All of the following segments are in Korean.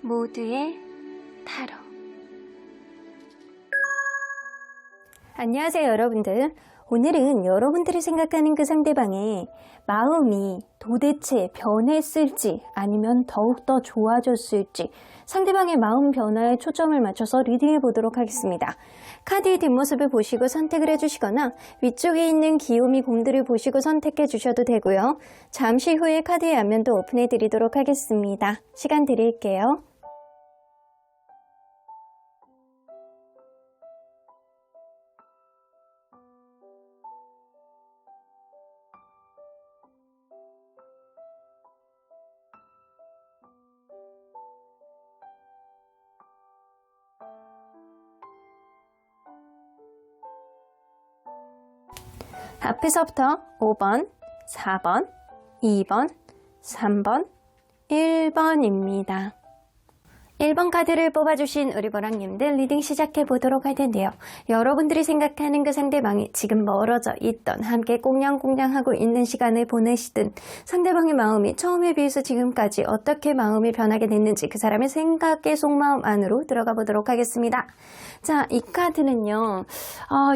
모두의 타로. 안녕하세요, 여러분들. 오늘은 여러분들이 생각하는 그 상대방의 마음이 도대체 변했을지 아니면 더욱더 좋아졌을지 상대방의 마음 변화에 초점을 맞춰서 리딩해 보도록 하겠습니다. 카드의 뒷모습을 보시고 선택을 해주시거나 위쪽에 있는 귀요미 곰들을 보시고 선택해 주셔도 되고요. 잠시 후에 카드의 앞면도 오픈해 드리도록 하겠습니다. 시간 드릴게요. 앞에서부터 5번, 4번, 2번, 3번, 1번입니다. 1번 카드를 뽑아주신 우리 보랑님들 리딩 시작해 보도록 할 텐데요. 여러분들이 생각하는 그 상대방이 지금 멀어져 있던 함께 꽁냥꽁냥하고 있는 시간을 보내시든 상대방의 마음이 처음에 비해서 지금까지 어떻게 마음이 변하게 됐는지 그 사람의 생각의 속마음 안으로 들어가 보도록 하겠습니다. 자, 이 카드는요.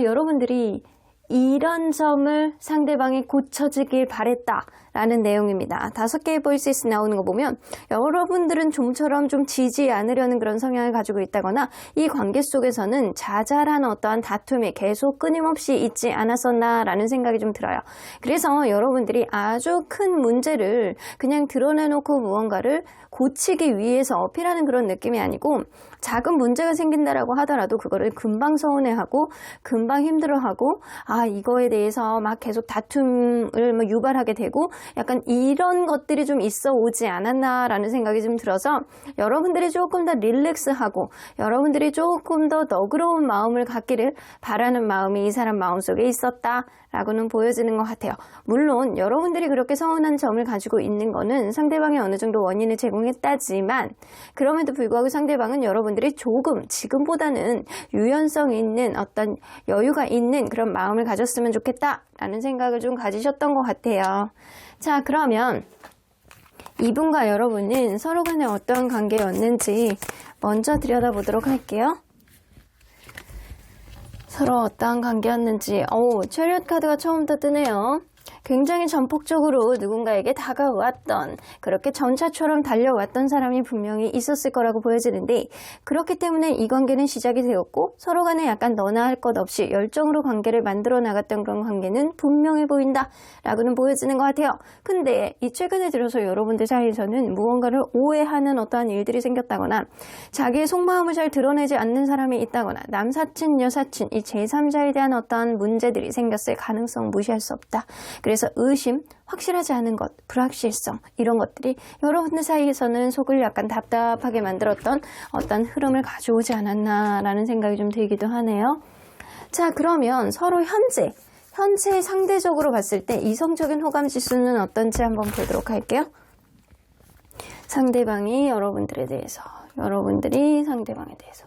여러분들이 이런 점을 상대방이 고쳐주길 바랬다라는 내용입니다. 5개의 보이스 나오는 거 보면 여러분들은 좀처럼 좀 지지 않으려는 그런 성향을 가지고 있다거나 이 관계 속에서는 자잘한 어떠한 다툼이 계속 끊임없이 있지 않았었나라는 생각이 좀 들어요. 그래서 여러분들이 아주 큰 문제를 그냥 드러내놓고 무언가를 고치기 위해서 어필하는 그런 느낌이 아니고 작은 문제가 생긴다라고 하더라도 그거를 금방 서운해하고 금방 힘들어하고 이거에 대해서 막 계속 다툼을 유발하게 되고 약간 이런 것들이 좀 있어 오지 않았나라는 생각이 좀 들어서 여러분들이 조금 더 릴렉스하고 여러분들이 조금 더 너그러운 마음을 갖기를 바라는 마음이 이 사람 마음속에 있었다라고는 보여지는 것 같아요. 물론 여러분들이 그렇게 서운한 점을 가지고 있는 거는 상대방이 어느 정도 원인을 제공했다지만 그럼에도 불구하고 상대방은 여러분들이 조금 지금보다는 유연성 있는 어떤 여유가 있는 그런 마음을 가졌으면 좋겠다라는 생각을 좀 가지셨던 것 같아요. 자, 그러면 이분과 여러분은 서로 간에 어떤 관계였는지 먼저 들여다보도록 할게요. 서로 어떠한 관계였는지. 체리엇 카드가 처음부터 뜨네요. 굉장히 전폭적으로 누군가에게 다가왔던 그렇게 전차처럼 달려왔던 사람이 분명히 있었을 거라고 보여지는데 그렇기 때문에 이 관계는 시작이 되었고 서로 간에 약간 너나 할 것 없이 열정으로 관계를 만들어 나갔던 그런 관계는 분명해 보인다 라고는 보여지는 것 같아요. 근데 이 최근에 들어서 여러분들 사이에서는 무언가를 오해하는 어떠한 일들이 생겼다거나 자기의 속마음을 잘 드러내지 않는 사람이 있다거나 남사친, 여사친, 이 제3자에 대한 어떠한 문제들이 생겼을 가능성 무시할 수 없다. 그래서 의심, 확실하지 않은 것, 불확실성 이런 것들이 여러분들 사이에서는 속을 약간 답답하게 만들었던 어떤 흐름을 가져오지 않았나라는 생각이 좀 들기도 하네요. 자, 그러면 서로 현재 상대적으로 봤을 때 이성적인 호감 지수는 어떤지 한번 보도록 할게요. 상대방이 여러분들에 대해서, 여러분들이 상대방에 대해서.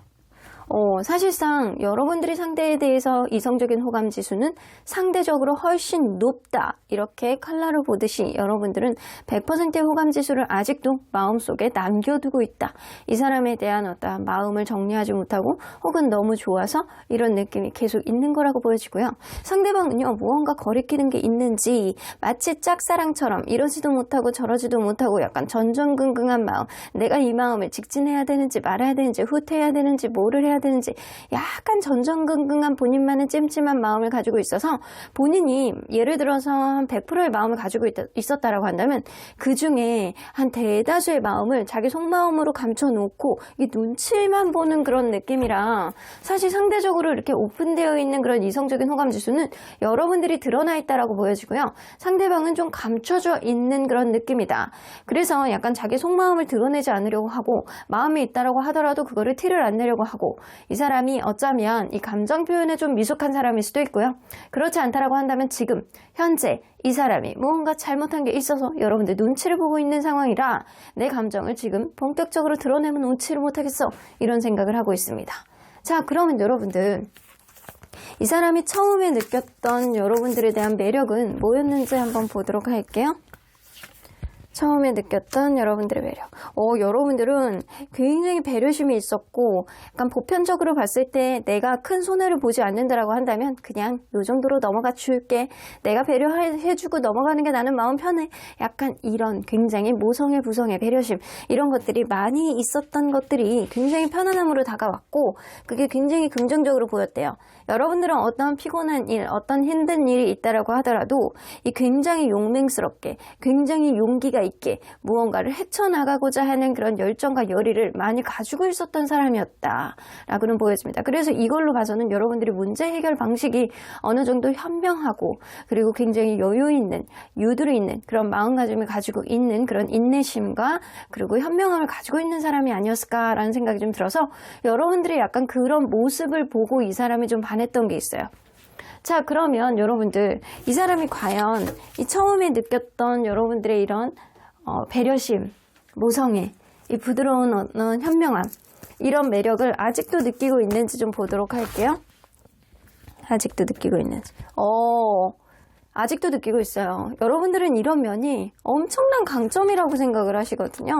사실상 여러분들이 상대에 대해서 이성적인 호감 지수는 상대적으로 훨씬 높다. 이렇게 칼라로 보듯이 여러분들은 100%의 호감 지수를 아직도 마음속에 남겨두고 있다. 이 사람에 대한 어떤 마음을 정리하지 못하고 혹은 너무 좋아서 이런 느낌이 계속 있는 거라고 보여지고요. 상대방은요, 무언가 거리끼는 게 있는지 마치 짝사랑처럼 이러지도 못하고 저러지도 못하고 약간 전전긍긍한 마음. 내가 이 마음을 직진해야 되는지 말아야 되는지 후퇴해야 되는지 뭐를 해야 되는지 약간 전전긍긍한 본인만의 찜찜한 마음을 가지고 있어서 본인이 예를 들어서 한 100%의 마음을 가지고 있었다라고 한다면 그 중에 한 대다수의 마음을 자기 속마음으로 감춰놓고 이 눈치만 보는 그런 느낌이라 사실 상대적으로 이렇게 오픈되어 있는 그런 이성적인 호감 지수는 여러분들이 드러나 있다라고 보여지고요. 상대방은 좀 감춰져 있는 그런 느낌이다. 그래서 약간 자기 속마음을 드러내지 않으려고 하고 마음이 있다라고 하더라도 그거를 티를 안 내려고 하고 이 사람이 어쩌면 이 감정 표현에 좀 미숙한 사람일 수도 있고요. 그렇지 않다라고 한다면 지금 현재 이 사람이 무언가 잘못한 게 있어서 여러분들 눈치를 보고 있는 상황이라 내 감정을 지금 본격적으로 드러내면 놓지를 못하겠어. 이런 생각을 하고 있습니다. 자, 그러면 여러분들 이 사람이 처음에 느꼈던 여러분들에 대한 매력은 뭐였는지 한번 보도록 할게요. 처음에 느꼈던 여러분들의 매력. 여러분들은 굉장히 배려심이 있었고, 약간 보편적으로 봤을 때 내가 큰 손해를 보지 않는다라고 한다면 그냥 요 정도로 넘어가 줄게. 내가 배려해주고 넘어가는 게 나는 마음 편해. 약간 이런 굉장히 모성애, 부성애, 배려심 이런 것들이 많이 있었던 것들이 굉장히 편안함으로 다가왔고, 그게 굉장히 긍정적으로 보였대요. 여러분들은 어떤 피곤한 일, 어떤 힘든 일이 있다라고 하더라도 이 굉장히 용맹스럽게, 굉장히 용기가 있게 무언가를 헤쳐나가고자 하는 그런 열정과 열의를 많이 가지고 있었던 사람이었다라고는 보여집니다. 그래서 이걸로 봐서는 여러분들이 문제 해결 방식이 어느 정도 현명하고, 그리고 굉장히 여유 있는, 유두리 있는 그런 마음가짐을 가지고 있는 그런 인내심과 그리고 현명함을 가지고 있는 사람이 아니었을까라는 생각이 좀 들어서, 여러분들이 약간 그런 모습을 보고 이 사람이 좀 반했던 게 있어요. 자, 그러면 여러분들, 이 사람이 과연 이 처음에 느꼈던 여러분들의 이런 배려심, 모성애, 이 부드러운 현명함, 이런 매력을 아직도 느끼고 있는지 좀 보도록 할게요. 아직도 느끼고 있는지. 아직도 느끼고 있어요. 여러분들은 이런 면이 엄청난 강점이라고 생각을 하시거든요.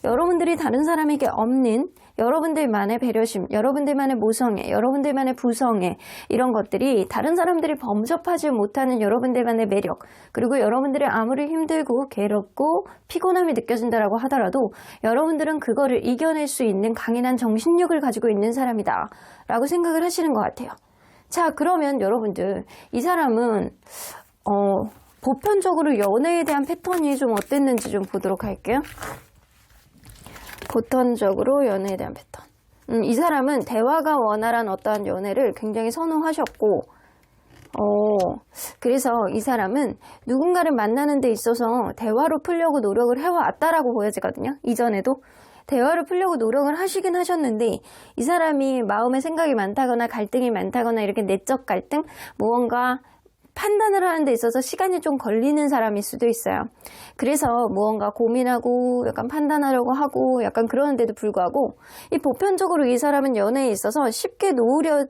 여러분들이 다른 사람에게 없는 여러분들만의 배려심, 여러분들만의 모성애, 여러분들만의 부성애, 이런 것들이 다른 사람들이 범접하지 못하는 여러분들만의 매력, 그리고 여러분들이 아무리 힘들고 괴롭고 피곤함이 느껴진다라고 하더라도 여러분들은 그거를 이겨낼 수 있는 강인한 정신력을 가지고 있는 사람이다 라고 생각을 하시는 것 같아요. 자, 그러면 여러분들, 이 사람은 보편적으로 연애에 대한 패턴이 좀 어땠는지 좀 보도록 할게요. 보편적으로 연애에 대한 패턴. 이 사람은 대화가 원활한 어떠한 연애를 굉장히 선호하셨고, 그래서 이 사람은 누군가를 만나는 데 있어서 대화로 풀려고 노력을 해왔다라고 보여지거든요. 이전에도. 대화를 풀려고 노력을 하시긴 하셨는데, 이 사람이 마음에 생각이 많다거나 갈등이 많다거나 이렇게 내적 갈등, 무언가 판단을 하는 데 있어서 시간이 좀 걸리는 사람일 수도 있어요. 그래서 무언가 고민하고 약간 판단하려고 하고 약간 그러는데도 불구하고, 이 보편적으로 이 사람은 연애에 있어서 쉽게 놓으려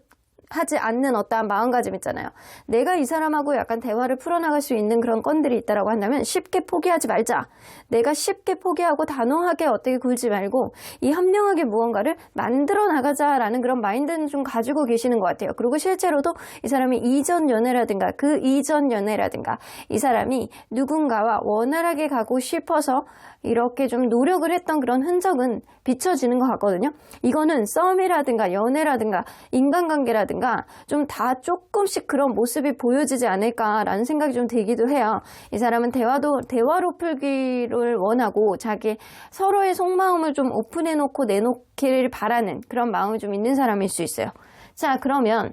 하지 않는 어떠한 마음가짐 있잖아요. 내가 이 사람하고 약간 대화를 풀어나갈 수 있는 그런 건들이 있다라고 한다면 쉽게 포기하지 말자. 내가 쉽게 포기하고 단호하게 어떻게 굴지 말고 이 현명하게 무언가를 만들어 나가자라는 그런 마인드는 좀 가지고 계시는 것 같아요. 그리고 실제로도 이 사람이 이전 연애라든가 그 이전 연애라든가 이 사람이 누군가와 원활하게 가고 싶어서 이렇게 좀 노력을 했던 그런 흔적은 비춰지는 것 같거든요. 이거는 썸이라든가 연애라든가 인간관계라든가 좀 다 조금씩 그런 모습이 보여지지 않을까라는 생각이 좀 들기도 해요. 이 사람은 대화로 풀기를 원하고 자기 서로의 속마음을 좀 오픈해놓고 내놓기를 바라는 그런 마음이 좀 있는 사람일 수 있어요. 자, 그러면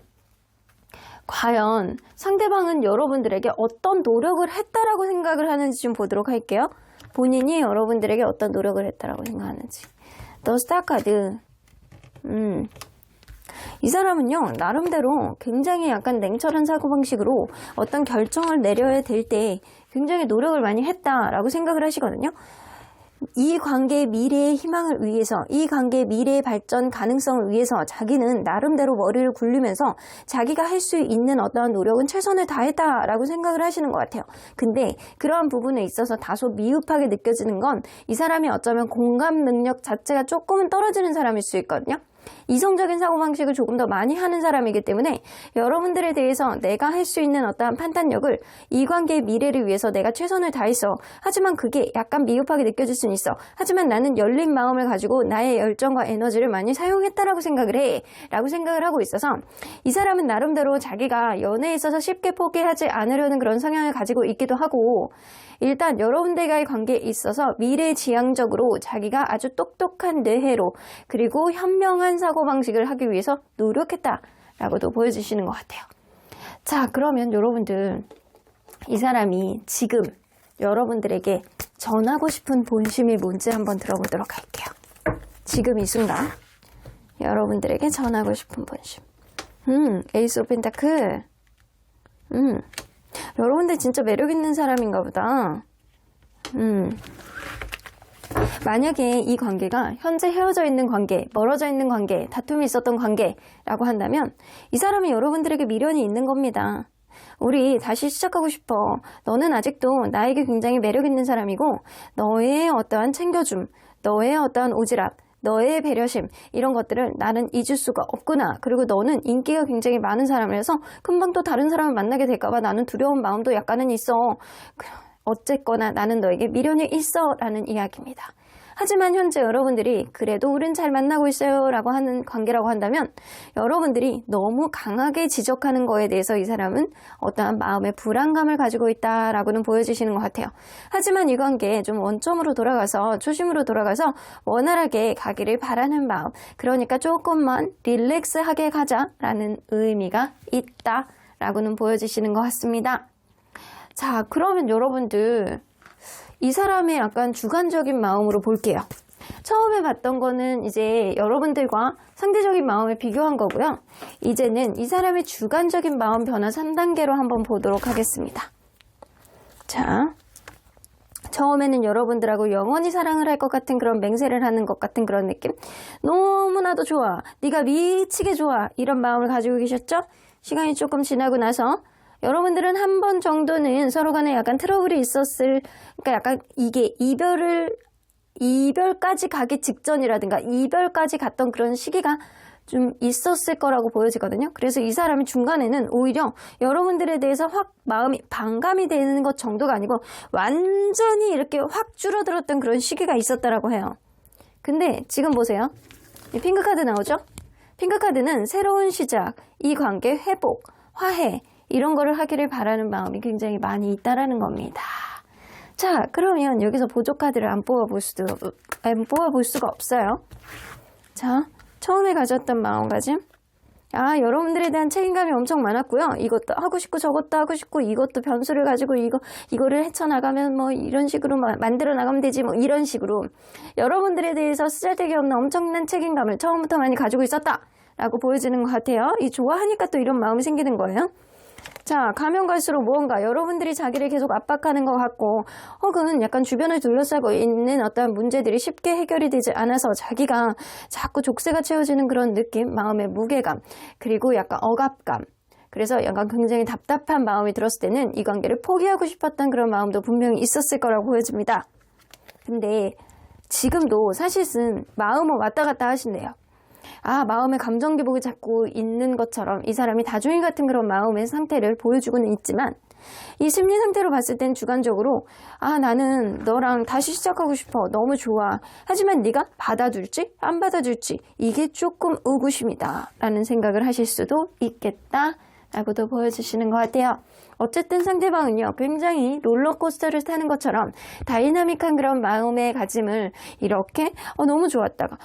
과연 상대방은 여러분들에게 어떤 노력을 했다라고 생각을 하는지 좀 보도록 할게요. 본인이 여러분들에게 어떤 노력을 했다라고 생각하는지. 더 스타 카드. 이 사람은요, 나름대로 굉장히 약간 냉철한 사고방식으로 어떤 결정을 내려야 될 때 굉장히 노력을 많이 했다라고 생각을 하시거든요. 이 관계의 미래의 희망을 위해서, 이 관계의 미래의 발전 가능성을 위해서 자기는 나름대로 머리를 굴리면서 자기가 할 수 있는 어떠한 노력은 최선을 다했다라고 생각을 하시는 것 같아요. 근데 그러한 부분에 있어서 다소 미흡하게 느껴지는 건 이 사람이 어쩌면 공감 능력 자체가 조금은 떨어지는 사람일 수 있거든요. 이성적인 사고방식을 조금 더 많이 하는 사람이기 때문에 여러분들에 대해서 내가 할 수 있는 어떠한 판단력을 이 관계의 미래를 위해서 내가 최선을 다했어. 하지만 그게 약간 미흡하게 느껴질 수는 있어. 하지만 나는 열린 마음을 가지고 나의 열정과 에너지를 많이 사용했다라고 생각을 해. 라고 생각을 하고 있어서 이 사람은 나름대로 자기가 연애에 있어서 쉽게 포기하지 않으려는 그런 성향을 가지고 있기도 하고, 일단 여러분들과의 관계에 있어서 미래지향적으로 자기가 아주 똑똑한 뇌회로 그리고 현명한 사고방식을 하기 위해서 노력했다라고도 보여주시는 것 같아요. 자, 그러면 여러분들, 이 사람이 지금 여러분들에게 전하고 싶은 본심이 뭔지 한번 들어보도록 할게요. 지금 이 순간 여러분들에게 전하고 싶은 본심. 에이스 오브 펜타클. 여러분들 진짜 매력 있는 사람인가 보다. 만약에 이 관계가 현재 헤어져 있는 관계, 멀어져 있는 관계, 다툼이 있었던 관계라고 한다면 이 사람이 여러분들에게 미련이 있는 겁니다. 우리 다시 시작하고 싶어. 너는 아직도 나에게 굉장히 매력 있는 사람이고 너의 어떠한 챙겨줌, 너의 어떠한 오지랖, 너의 배려심 이런 것들을 나는 잊을 수가 없구나. 그리고 너는 인기가 굉장히 많은 사람이라서 금방 또 다른 사람을 만나게 될까봐 나는 두려운 마음도 약간은 있어. 어쨌거나 나는 너에게 미련이 있어 라는 이야기입니다. 하지만 현재 여러분들이 그래도 우린 잘 만나고 있어요 라고 하는 관계라고 한다면 여러분들이 너무 강하게 지적하는 거에 대해서 이 사람은 어떠한 마음의 불안감을 가지고 있다라고는 보여주시는 것 같아요. 하지만 이 관계에 좀 원점으로 돌아가서 초심으로 돌아가서 원활하게 가기를 바라는 마음, 그러니까 조금만 릴렉스하게 가자라는 의미가 있다라고는 보여주시는 것 같습니다. 자, 그러면 여러분들 이 사람의 약간 주관적인 마음으로 볼게요. 처음에 봤던 거는 이제 여러분들과 상대적인 마음을 비교한 거고요. 이제는 이 사람의 주관적인 마음 변화 3단계로 한번 보도록 하겠습니다. 자, 처음에는 여러분들하고 영원히 사랑을 할 것 같은 그런 맹세를 하는 것 같은 그런 느낌. 너무나도 좋아. 네가 미치게 좋아. 이런 마음을 가지고 계셨죠? 시간이 조금 지나고 나서 여러분들은 한 번 정도는 서로 간에 약간 트러블이 있었을, 그러니까 약간 이게 이별까지 가기 직전이라든가 이별까지 갔던 그런 시기가 좀 있었을 거라고 보여지거든요. 그래서 이 사람이 중간에는 오히려 여러분들에 대해서 확 마음이 반감이 되는 것 정도가 아니고 완전히 이렇게 확 줄어들었던 그런 시기가 있었다라고 해요. 근데 지금 보세요. 이 핑크카드 나오죠? 핑크카드는 새로운 시작, 이 관계 회복, 화해 이런 거를 하기를 바라는 마음이 굉장히 많이 있다라는 겁니다. 자, 그러면 여기서 보조 카드를 안 뽑아볼 수가 없어요. 자, 처음에 가졌던 마음가짐. 여러분들에 대한 책임감이 엄청 많았고요. 이것도 하고 싶고 저것도 하고 싶고 이것도 변수를 가지고 이거를 헤쳐나가면 뭐 이런 식으로 만들어 나가면 되지 뭐 이런 식으로 여러분들에 대해서 쓰잘데기 없는 엄청난 책임감을 처음부터 많이 가지고 있었다라고 보여지는 것 같아요. 이 좋아하니까 또 이런 마음이 생기는 거예요. 자, 가면 갈수록 무언가 여러분들이 자기를 계속 압박하는 것 같고 혹은 약간 주변을 둘러싸고 있는 어떤 문제들이 쉽게 해결이 되지 않아서 자기가 자꾸 족쇄가 채워지는 그런 느낌, 마음의 무게감, 그리고 약간 억압감, 그래서 약간 굉장히 답답한 마음이 들었을 때는 이 관계를 포기하고 싶었던 그런 마음도 분명히 있었을 거라고 보여집니다. 근데 지금도 사실은 마음은 왔다 갔다 하신대요. 마음의 감정 기복이 자꾸 있는 것처럼 이 사람이 다중이 같은 그런 마음의 상태를 보여주고는 있지만 이 심리 상태로 봤을 땐 주관적으로 나는 너랑 다시 시작하고 싶어. 너무 좋아. 하지만 네가 받아줄지 안 받아줄지 이게 조금 의구심이다 라는 생각을 하실 수도 있겠다 라고도 보여주시는 것 같아요. 어쨌든 상대방은요 굉장히 롤러코스터를 타는 것처럼 다이나믹한 그런 마음의 가짐을 이렇게 너무 좋았다가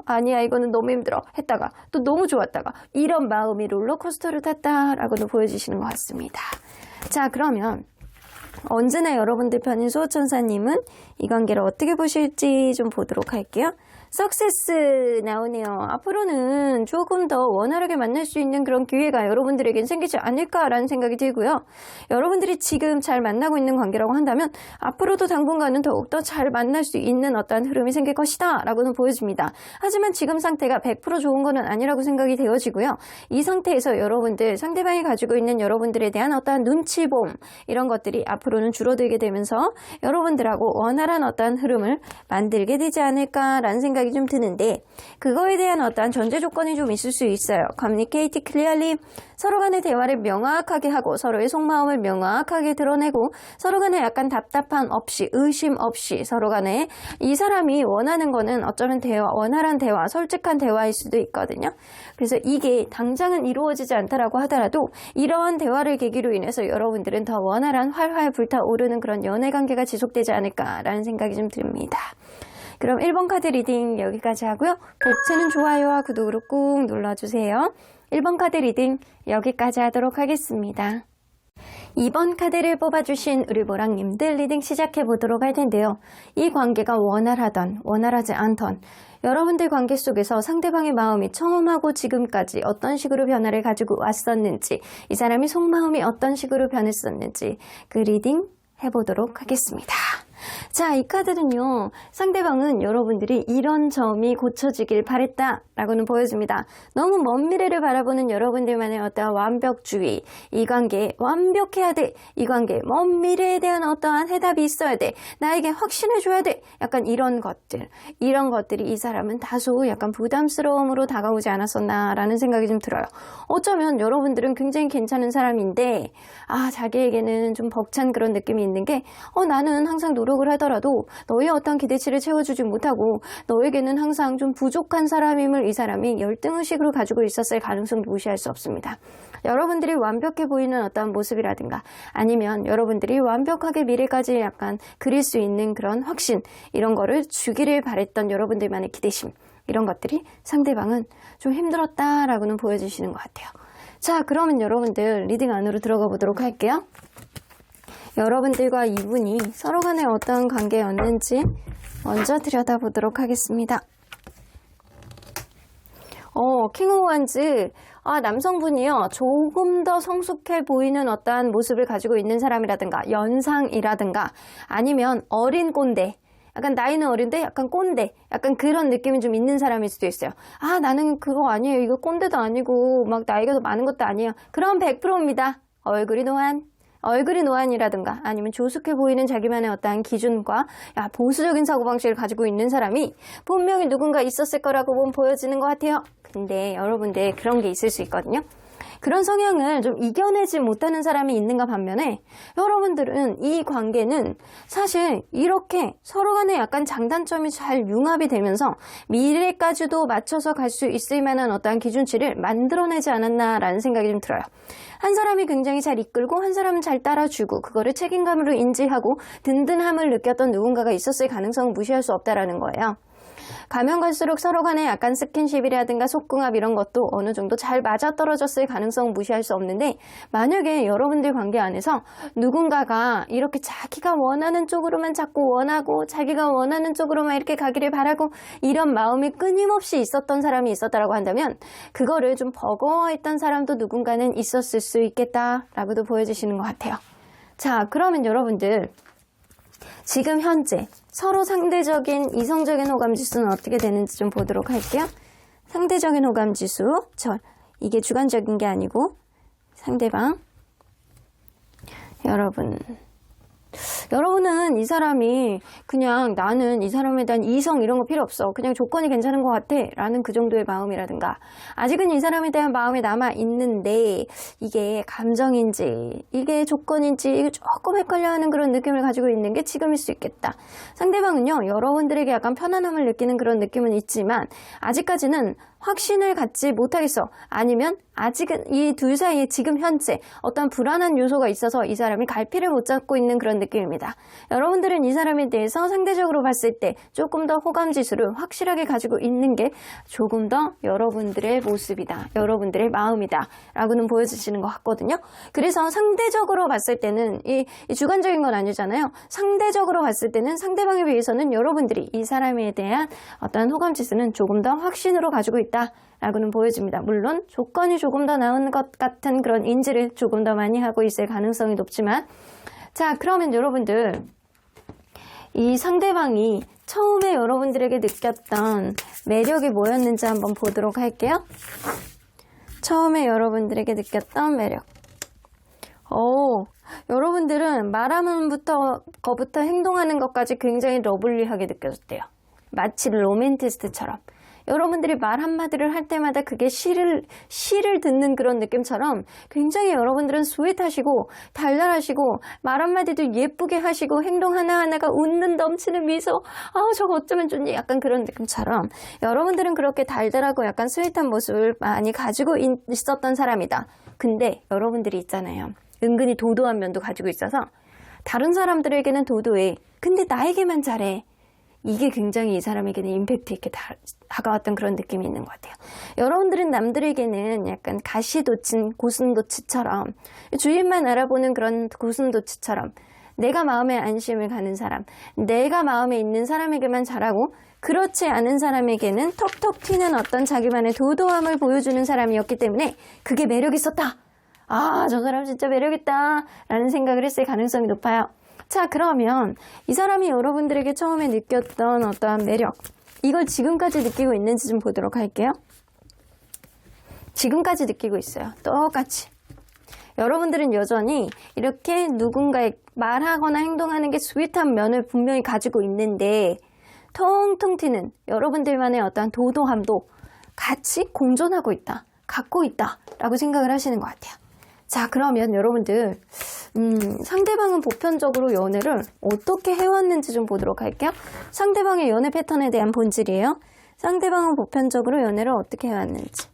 아니야 이거는 너무 힘들어 했다가 또 너무 좋았다가 이런 마음이 롤러코스터를 탔다라고도 보여주시는 것 같습니다. 자, 그러면 언제나 여러분들 편인 수호천사님은 이 관계를 어떻게 보실지 좀 보도록 할게요. 석세스 나오네요. 앞으로는 조금 더 원활하게 만날 수 있는 그런 기회가 여러분들에겐 생기지 않을까라는 생각이 들고요. 여러분들이 지금 잘 만나고 있는 관계라고 한다면 앞으로도 당분간은 더욱더 잘 만날 수 있는 어떠한 흐름이 생길 것이다 라고는 보여집니다. 하지만 지금 상태가 100% 좋은 건 아니라고 생각이 되어지고요. 이 상태에서 여러분들, 상대방이 가지고 있는 여러분들에 대한 어떠한 눈치봄 이런 것들이 앞으로는 줄어들게 되면서 여러분들하고 원활한 어떠한 흐름을 만들게 되지 않을까라는 생각이 좀 드는데 그거에 대한 어떠한 전제 조건이 좀 있을 수 있어요. Communicate clearly. 서로 간의 대화를 명확하게 하고 서로의 속마음을 명확하게 드러내고 서로 간에 약간 답답함 없이 의심 없이 서로 간에 이 사람이 원하는 거는 어쩌면 원활한 대화, 솔직한 대화일 수도 있거든요. 그래서 이게 당장은 이루어지지 않다라고 하더라도 이러한 대화를 계기로 인해서 여러분들은 더 원활한 활활 불타오르는 그런 연애관계가 지속되지 않을까라는 생각이 좀 듭니다. 그럼 1번 카드 리딩 여기까지 하고요. 복채는 좋아요와 구독으로 꾹 눌러주세요. 1번 카드 리딩 여기까지 하도록 하겠습니다. 2번 카드를 뽑아주신 우리 보랑님들 리딩 시작해보도록 할 텐데요. 이 관계가 원활하던 원활하지 않던 여러분들 관계 속에서 상대방의 마음이 처음하고 지금까지 어떤 식으로 변화를 가지고 왔었는지 이 사람이 속마음이 어떤 식으로 변했었는지 그 리딩 해보도록 하겠습니다. 자, 이 카드는요, 상대방은 여러분들이 이런 점이 고쳐지길 바랬다 라고는 보여줍니다. 너무 먼 미래를 바라보는 여러분들만의 어떠한 완벽주의, 이 관계에 완벽해야 돼, 이 관계에 먼 미래에 대한 어떠한 해답이 있어야 돼, 나에게 확신해줘야 돼, 약간 이런 것들이 이 사람은 다소 약간 부담스러움으로 다가오지 않았었나라는 생각이 좀 들어요. 어쩌면 여러분들은 굉장히 괜찮은 사람인데 자기에게는 좀 벅찬 그런 느낌이 있는 게 나는 항상 노력을 하더라도 너의 어떤 기대치를 채워주지 못하고 너에게는 항상 좀 부족한 사람임을 이 사람이 열등의식으로 가지고 있었을 가능성도 무시할 수 없습니다. 여러분들이 완벽해 보이는 어떤 모습이라든가 아니면 여러분들이 완벽하게 미래까지 약간 그릴 수 있는 그런 확신, 이런 거를 주기를 바랬던 여러분들만의 기대심, 이런 것들이 상대방은 좀 힘들었다라고는 보여주시는 것 같아요. 자, 그러면 여러분들 리딩 안으로 들어가 보도록 할게요. 여러분들과 이분이 서로 간에 어떤 관계였는지 먼저 들여다보도록 하겠습니다. 킹 오브 원즈. 남성분이요, 조금 더 성숙해 보이는 어떠한 모습을 가지고 있는 사람이라든가 연상이라든가 아니면 어린 꼰대, 약간 나이는 어린데 약간 꼰대, 약간 그런 느낌이 좀 있는 사람일 수도 있어요. 나는 그거 아니에요. 이거 꼰대도 아니고 막 나이가 더 많은 것도 아니에요. 그럼 100%입니다. 얼굴이 노안이라든가 아니면 조숙해 보이는 자기만의 어떠한 기준과 보수적인 사고방식을 가지고 있는 사람이 분명히 누군가 있었을 거라고 보여지는 것 같아요. 근데 여러분들 그런 게 있을 수 있거든요. 그런 성향을 좀 이겨내지 못하는 사람이 있는가 반면에 여러분들은 이 관계는 사실 이렇게 서로 간에 약간 장단점이 잘 융합이 되면서 미래까지도 맞춰서 갈 수 있을 만한 어떠한 기준치를 만들어내지 않았나라는 생각이 좀 들어요. 한 사람이 굉장히 잘 이끌고 한 사람은 잘 따라주고 그거를 책임감으로 인지하고 든든함을 느꼈던 누군가가 있었을 가능성은 무시할 수 없다라는 거예요. 가면 갈수록 서로 간에 약간 스킨십이라든가 속궁합 이런 것도 어느 정도 잘 맞아떨어졌을 가능성은 무시할 수 없는데, 만약에 여러분들 관계 안에서 누군가가 이렇게 자기가 원하는 쪽으로만 자꾸 원하고 자기가 원하는 쪽으로만 이렇게 가기를 바라고 이런 마음이 끊임없이 있었던 사람이 있었다라고 한다면 그거를 좀 버거워했던 사람도 누군가는 있었을 수 있겠다라고도 보여주시는 것 같아요. 자, 그러면 여러분들 지금 현재 서로 상대적인 이성적인 호감지수는 어떻게 되는지 좀 보도록 할게요. 상대적인 호감지수, 이게 주관적인 게 아니고 상대방, 여러분은 이 사람이 그냥 나는 이 사람에 대한 이성 이런 거 필요 없어, 그냥 조건이 괜찮은 것 같아 라는 그 정도의 마음이라든가, 아직은 이 사람에 대한 마음이 남아있는데 이게 감정인지 이게 조건인지 이게 조금 헷갈려하는 그런 느낌을 가지고 있는 게 지금일 수 있겠다. 상대방은요, 여러분들에게 약간 편안함을 느끼는 그런 느낌은 있지만 아직까지는 확신을 갖지 못하겠어, 아니면 아직은 이 둘 사이에 지금 현재 어떤 불안한 요소가 있어서 이 사람이 갈피를 못 잡고 있는 그런 느낌입니다. 여러분들은 이 사람에 대해서 상대적으로 봤을 때 조금 더 호감지수를 확실하게 가지고 있는 게 조금 더 여러분들의 모습이다, 여러분들의 마음이다 라고는 보여주시는 것 같거든요. 그래서 상대적으로 봤을 때는 이 주관적인 건 아니잖아요. 상대적으로 봤을 때는 상대방에 비해서는 여러분들이 이 사람에 대한 어떤 호감지수는 조금 더 확신으로 가지고 있다 라고는 보여집니다. 물론 조건이 조금 더 나은 것 같은 그런 인지를 조금 더 많이 하고 있을 가능성이 높지만, 자, 그러면 여러분들 이 상대방이 처음에 여러분들에게 느꼈던 매력이 뭐였는지 한번 보도록 할게요. 처음에 여러분들에게 느꼈던 매력. 여러분들은 말하는 것부터 행동하는 것까지 굉장히 러블리하게 느껴졌대요. 마치 로맨티스트처럼. 여러분들이 말 한마디를 할 때마다 그게 시를 듣는 그런 느낌처럼 굉장히 여러분들은 스윗하시고 달달하시고 말 한마디도 예쁘게 하시고 행동 하나하나가 웃는 넘치는 미소, 저거 어쩌면 좋니, 약간 그런 느낌처럼 여러분들은 그렇게 달달하고 약간 스윗한 모습을 많이 가지고 있었던 사람이다. 근데 여러분들이 있잖아요, 은근히 도도한 면도 가지고 있어서 다른 사람들에게는 도도해, 근데 나에게만 잘해. 이게 굉장히 이 사람에게는 임팩트 있게 다가왔던 그런 느낌이 있는 것 같아요. 여러분들은 남들에게는 약간 가시돋친 고슴도치처럼, 주인만 알아보는 그런 고슴도치처럼 내가 마음에 안심을 가는 사람, 내가 마음에 있는 사람에게만 잘하고 그렇지 않은 사람에게는 톡톡 튀는 어떤 자기만의 도도함을 보여주는 사람이었기 때문에 그게 매력 있었다. 저 사람 진짜 매력 있다 라는 생각을 했을 가능성이 높아요. 자, 그러면 이 사람이 여러분들에게 처음에 느꼈던 어떠한 매력, 이걸 지금까지 느끼고 있는지 좀 보도록 할게요. 지금까지 느끼고 있어요. 똑같이. 여러분들은 여전히 이렇게 누군가의 말하거나 행동하는 게 스윗한 면을 분명히 가지고 있는데 통통 튀는 여러분들만의 어떠한 도도함도 같이 공존하고 있다, 갖고 있다 라고 생각을 하시는 것 같아요. 자, 그러면 여러분들 상대방은 보편적으로 연애를 어떻게 해왔는지 좀 보도록 할게요. 상대방의 연애 패턴에 대한 본질이에요. 상대방은 보편적으로 연애를 어떻게 해왔는지.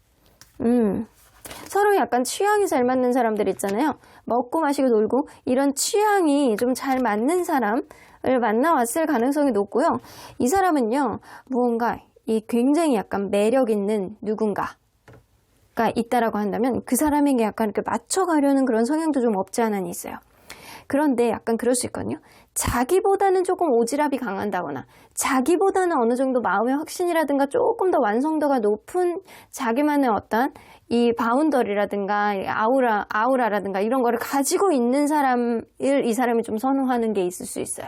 서로 약간 취향이 잘 맞는 사람들 있잖아요. 먹고 마시고 놀고 이런 취향이 좀 잘 맞는 사람을 만나왔을 가능성이 높고요. 이 사람은요, 무언가 이 굉장히 약간 매력 있는 누군가가 있다라고 한다면 그 사람에게 약간 이렇게 맞춰가려는 그런 성향도 좀 없지 않아 있어요. 그런데 약간 그럴 수 있거든요. 자기보다는 조금 오지랖이 강한다거나 자기보다는 어느 정도 마음의 확신이라든가 조금 더 완성도가 높은 자기만의 어떤 이 바운더리라든가 아우라라든가 이런 거를 가지고 있는 사람을 이 사람이 좀 선호하는 게 있을 수 있어요.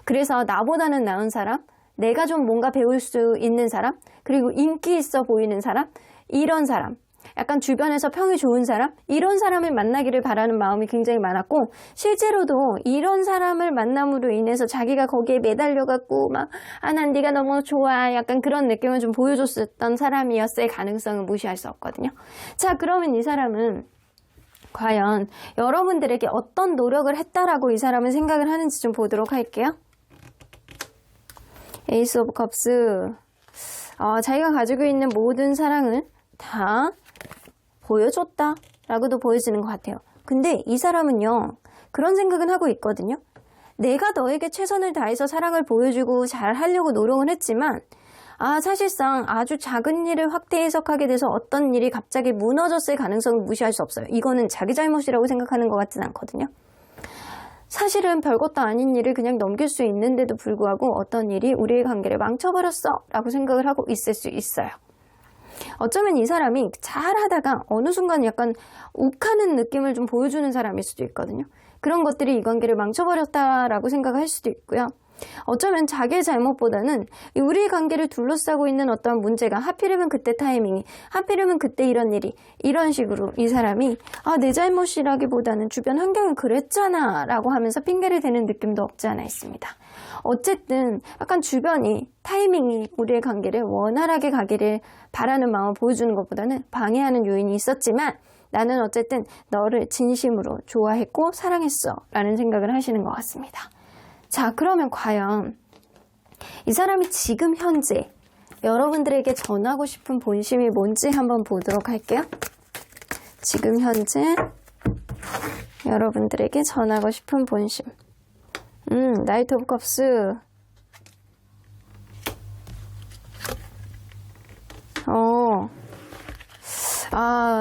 그래서 나보다는 나은 사람, 내가 좀 뭔가 배울 수 있는 사람, 그리고 인기 있어 보이는 사람, 이런 사람, 약간 주변에서 평이 좋은 사람, 이런 사람을 만나기를 바라는 마음이 굉장히 많았고, 실제로도 이런 사람을 만남으로 인해서 자기가 거기에 매달려갖고 막 난 네가 너무 좋아, 약간 그런 느낌을 좀 보여줬었던 사람이었을 가능성은 무시할 수 없거든요. 자, 그러면 이 사람은 과연 여러분들에게 어떤 노력을 했다라고 이 사람은 생각을 하는지 좀 보도록 할게요. 에이스 오브 컵스. 자기가 가지고 있는 모든 사랑을 다 보여줬다 라고도 보여지는 것 같아요. 근데 이 사람은요, 그런 생각은 하고 있거든요. 내가 너에게 최선을 다해서 사랑을 보여주고 잘 하려고 노력을 했지만 사실상 아주 작은 일을 확대 해석하게 돼서 어떤 일이 갑자기 무너졌을 가능성을 무시할 수 없어요. 이거는 자기 잘못이라고 생각하는 것 같진 않거든요. 사실은 별것도 아닌 일을 그냥 넘길 수 있는데도 불구하고 어떤 일이 우리의 관계를 망쳐버렸어 라고 생각을 하고 있을 수 있어요. 어쩌면 이 사람이 잘하다가 어느 순간 약간 욱하는 느낌을 좀 보여주는 사람일 수도 있거든요. 그런 것들이 이 관계를 망쳐버렸다라고 생각할 수도 있고요. 어쩌면 자기의 잘못보다는 우리의 관계를 둘러싸고 있는 어떤 문제가 하필이면 그때 타이밍이, 하필이면 그때 이런 일이, 이런 식으로 이 사람이 내 잘못이라기보다는 주변 환경이 그랬잖아 라고 하면서 핑계를 대는 느낌도 없지 않아 있습니다. 어쨌든 약간 주변이, 타이밍이 우리의 관계를 원활하게 가기를 바라는 마음을 보여주는 것보다는 방해하는 요인이 있었지만 나는 어쨌든 너를 진심으로 좋아했고 사랑했어 라는 생각을 하시는 것 같습니다. 자, 그러면 과연 이 사람이 지금 현재 여러분들에게 전하고 싶은 본심이 뭔지 한번 보도록 할게요. 지금 현재 여러분들에게 전하고 싶은 본심. 나이트 오브 컵스.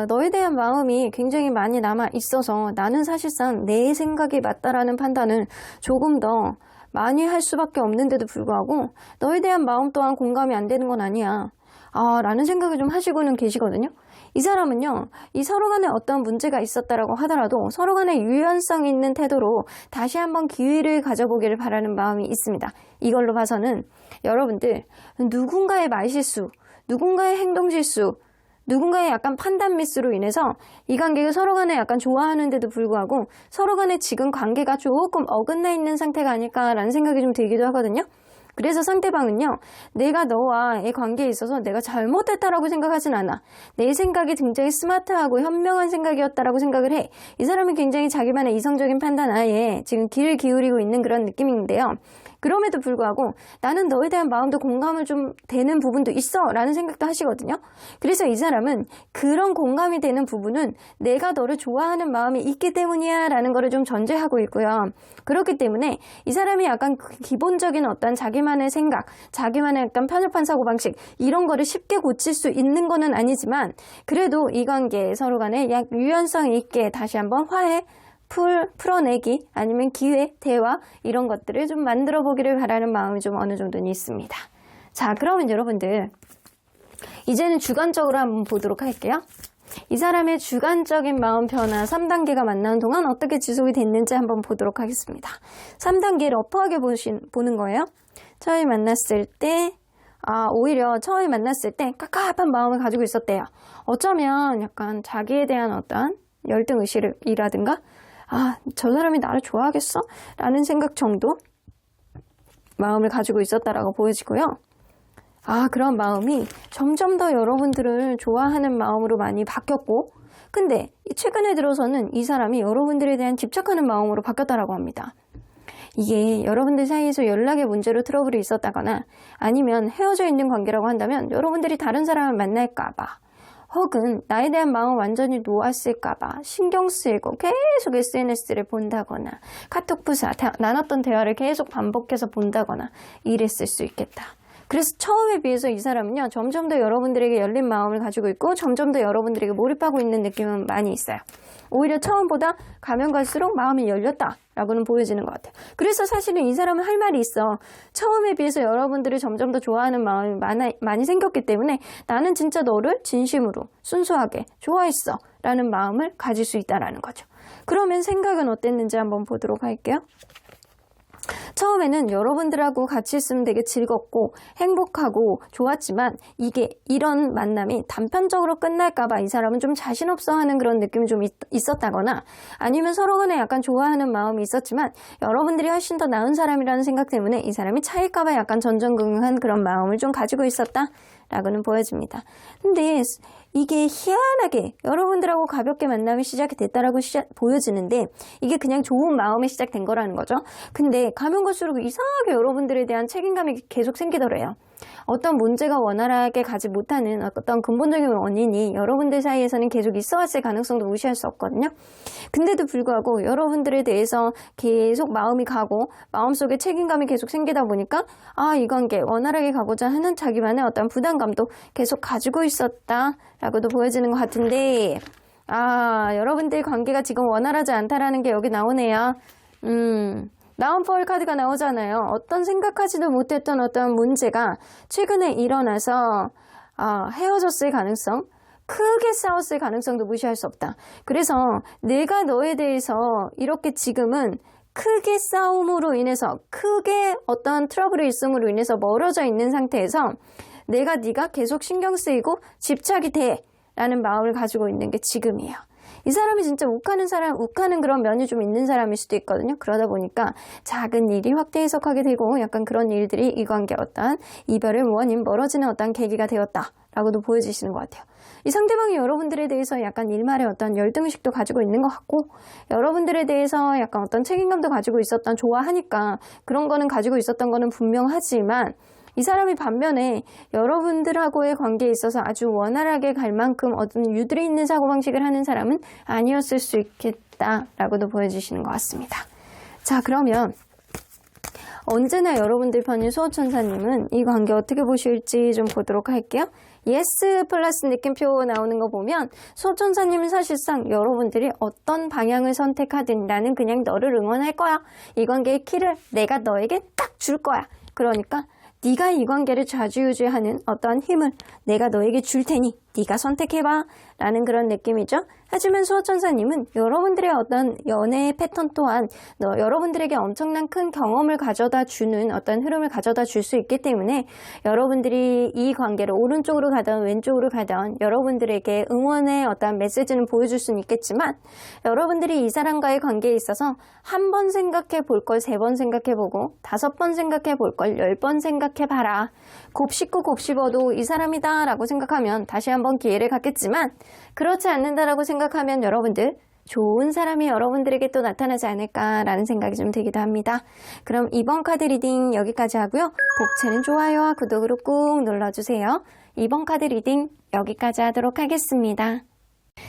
너에 대한 마음이 굉장히 많이 남아 있어서 나는 사실상 내 생각이 맞다라는 판단을 조금 더 많이 할 수밖에 없는데도 불구하고 너에 대한 마음 또한 공감이 안 되는 건 아니야. 라는 생각을 좀 하시고는 계시거든요. 이 사람은요, 이 서로 간에 어떤 문제가 있었다라고 하더라도 서로 간에 유연성 있는 태도로 다시 한번 기회를 가져보기를 바라는 마음이 있습니다. 이걸로 봐서는 여러분들 누군가의 말실수, 누군가의 행동실수, 누군가의 약간 판단 미스로 인해서 이 관계가 서로 간에 약간 좋아하는데도 불구하고 서로 간에 지금 관계가 조금 어긋나 있는 상태가 아닐까라는 생각이 좀 들기도 하거든요. 그래서 상대방은요, 내가 너와의 관계에 있어서 내가 잘못했다라고 생각하진 않아. 내 생각이 굉장히 스마트하고 현명한 생각이었다라고 생각을 해. 이 사람은 굉장히 자기만의 이성적인 판단 하에 지금 귀를 기울이고 있는 그런 느낌인데요. 그럼에도 불구하고 나는 너에 대한 마음도 공감을 좀 되는 부분도 있어 라는 생각도 하시거든요. 그래서 이 사람은 그런 공감이 되는 부분은 내가 너를 좋아하는 마음이 있기 때문이야 라는 거를 좀 전제하고 있고요. 그렇기 때문에 이 사람이 약간 기본적인 어떤 자기만의 생각, 자기만의 약간 편협한 사고방식 이런 거를 쉽게 고칠 수 있는 거는 아니지만 그래도 이 관계 서로 간에 약 유연성 있게 다시 한번 화해, 풀어내기 아니면 기회, 대화 이런 것들을 좀 만들어 보기를 바라는 마음이 좀 어느 정도는 있습니다. 자, 그러면 여러분들 이제는 주관적으로 한번 보도록 할게요. 이 사람의 주관적인 마음 변화 3단계가 만나는 동안 어떻게 지속이 됐는지 한번 보도록 하겠습니다. 3단계 러프하게 보는 거예요. 처음에 만났을 때 오히려 처음에 만났을 때 깝깝한 마음을 가지고 있었대요. 어쩌면 약간 자기에 대한 어떤 열등의식이라든가 저 사람이 나를 좋아하겠어? 라는 생각 정도 마음을 가지고 있었다라고 보여지고요. 그런 마음이 점점 더 여러분들을 좋아하는 마음으로 많이 바뀌었고, 근데 최근에 들어서는 이 사람이 여러분들에 대한 집착하는 마음으로 바뀌었다라고 합니다. 이게 여러분들 사이에서 연락의 문제로 트러블이 있었다거나 아니면 헤어져 있는 관계라고 한다면 여러분들이 다른 사람을 만날까봐 혹은 나에 대한 마음 완전히 놓았을까봐 신경 쓰이고 계속 SNS를 본다거나 카톡 부사 나눴던 대화를 계속 반복해서 본다거나 이랬을 수 있겠다. 그래서 처음에 비해서 이 사람은요, 점점 더 여러분들에게 열린 마음을 가지고 있고 점점 더 여러분들에게 몰입하고 있는 느낌은 많이 있어요. 오히려 처음보다 가면 갈수록 마음이 열렸다라고는 보여지는 것 같아요. 그래서 사실은 이 사람은 할 말이 있어. 처음에 비해서 여러분들을 점점 더 좋아하는 마음이 많이 생겼기 때문에 나는 진짜 너를 진심으로 순수하게 좋아했어 라는 마음을 가질 수 있다라는 거죠. 그러면 생각은 어땠는지 한번 보도록 할게요. 처음에는 여러분들하고 같이 있으면 되게 즐겁고 행복하고 좋았지만 이런 만남이 단편적으로 끝날까봐 이 사람은 좀 자신 없어 하는 그런 느낌이 좀 있었다거나 아니면 서로 간에 약간 좋아하는 마음이 있었지만 여러분들이 훨씬 더 나은 사람이라는 생각 때문에 이 사람이 차일까봐 약간 전전긍긍한 그런 마음을 좀 가지고 있었다라고는 보여집니다. 근데 이게 희한하게 여러분들하고 가볍게 만남이 시작이 됐다라고 보여지는데 이게 그냥 좋은 마음에 시작된 거라는 거죠. 근데 가면 갈수록 이상하게 여러분들에 대한 책임감이 계속 생기더래요. 어떤 문제가 원활하게 가지 못하는 어떤 근본적인 원인이 여러분들 사이에서는 계속 있어 왔을 가능성도 무시할 수 없거든요. 근데도 불구하고 여러분들에 대해서 계속 마음이 가고 마음속에 책임감이 계속 생기다 보니까 이 관계 원활하게 가고자 하는 자기만의 어떤 부담감도 계속 가지고 있었다라고도 보여지는 것 같은데 여러분들 관계가 지금 원활하지 않다라는 게 여기 나오네요. 다운폴 카드가 나오잖아요. 어떤 생각하지도 못했던 어떤 문제가 최근에 일어나서 헤어졌을 가능성, 크게 싸웠을 가능성도 무시할 수 없다. 그래서 내가 너에 대해서 이렇게 지금은 크게 싸움으로 인해서 크게 어떤 트러블이 있음으로 인해서 멀어져 있는 상태에서 네가 계속 신경 쓰이고 집착이 돼 라는 마음을 가지고 있는 게 지금이에요. 이 사람이 진짜 욱하는 그런 면이 좀 있는 사람일 수도 있거든요. 그러다 보니까 작은 일이 확대 해석하게 되고 약간 그런 일들이 이 관계의 어떤 이별의 원인, 멀어지는 어떤 계기가 되었다라고도 보여지시는 것 같아요. 이 상대방이 여러분들에 대해서 약간 일말의 어떤 열등의식도 가지고 있는 것 같고 여러분들에 대해서 약간 어떤 책임감도 가지고 있었던 좋아하니까 그런 거는 가지고 있었던 거는 분명하지만 이 사람이 반면에 여러분들하고의 관계에 있어서 아주 원활하게 갈 만큼 어떤 유두리 있는 사고방식을 하는 사람은 아니었을 수 있겠다라고도 보여주시는 것 같습니다. 자, 그러면 언제나 여러분들 편인 수호천사님은 이 관계 어떻게 보실지 좀 보도록 할게요. 예스 플러스 느낌표 나오는 거 보면 수호천사님은 사실상 여러분들이 어떤 방향을 선택하든 나는 그냥 너를 응원할 거야. 이 관계의 키를 내가 너에게 딱 줄 거야. 그러니까 네가 이 관계를 좌지우지하는 어떠한 힘을 내가 너에게 줄 테니 네가 선택해봐 라는 그런 느낌이죠. 하지만 수호천사님은 여러분들의 어떤 연애의 패턴 또한 여러분들에게 엄청난 큰 경험을 가져다 주는 어떤 흐름을 가져다 줄 수 있기 때문에 여러분들이 이 관계를 오른쪽으로 가든 왼쪽으로 가든 여러분들에게 응원의 어떤 메시지는 보여줄 수는 있겠지만 여러분들이 이 사람과의 관계에 있어서 한 번 생각해 볼 걸 3번 생각해 보고 5번 생각해 볼 걸 10번 생각해 봐라. 곱씹고 곱씹어도 이 사람이다 라고 생각하면 다시 한번 기회를 갖겠지만 그렇지 않는다라고 생각하면 여러분들 좋은 사람이 여러분들에게 또 나타나지 않을까라는 생각이 좀 들기도 합니다. 그럼 이번 카드 리딩 여기까지 하고요. 복채는 좋아요와 구독으로 꾹 눌러주세요. 이번 카드 리딩 여기까지 하도록 하겠습니다.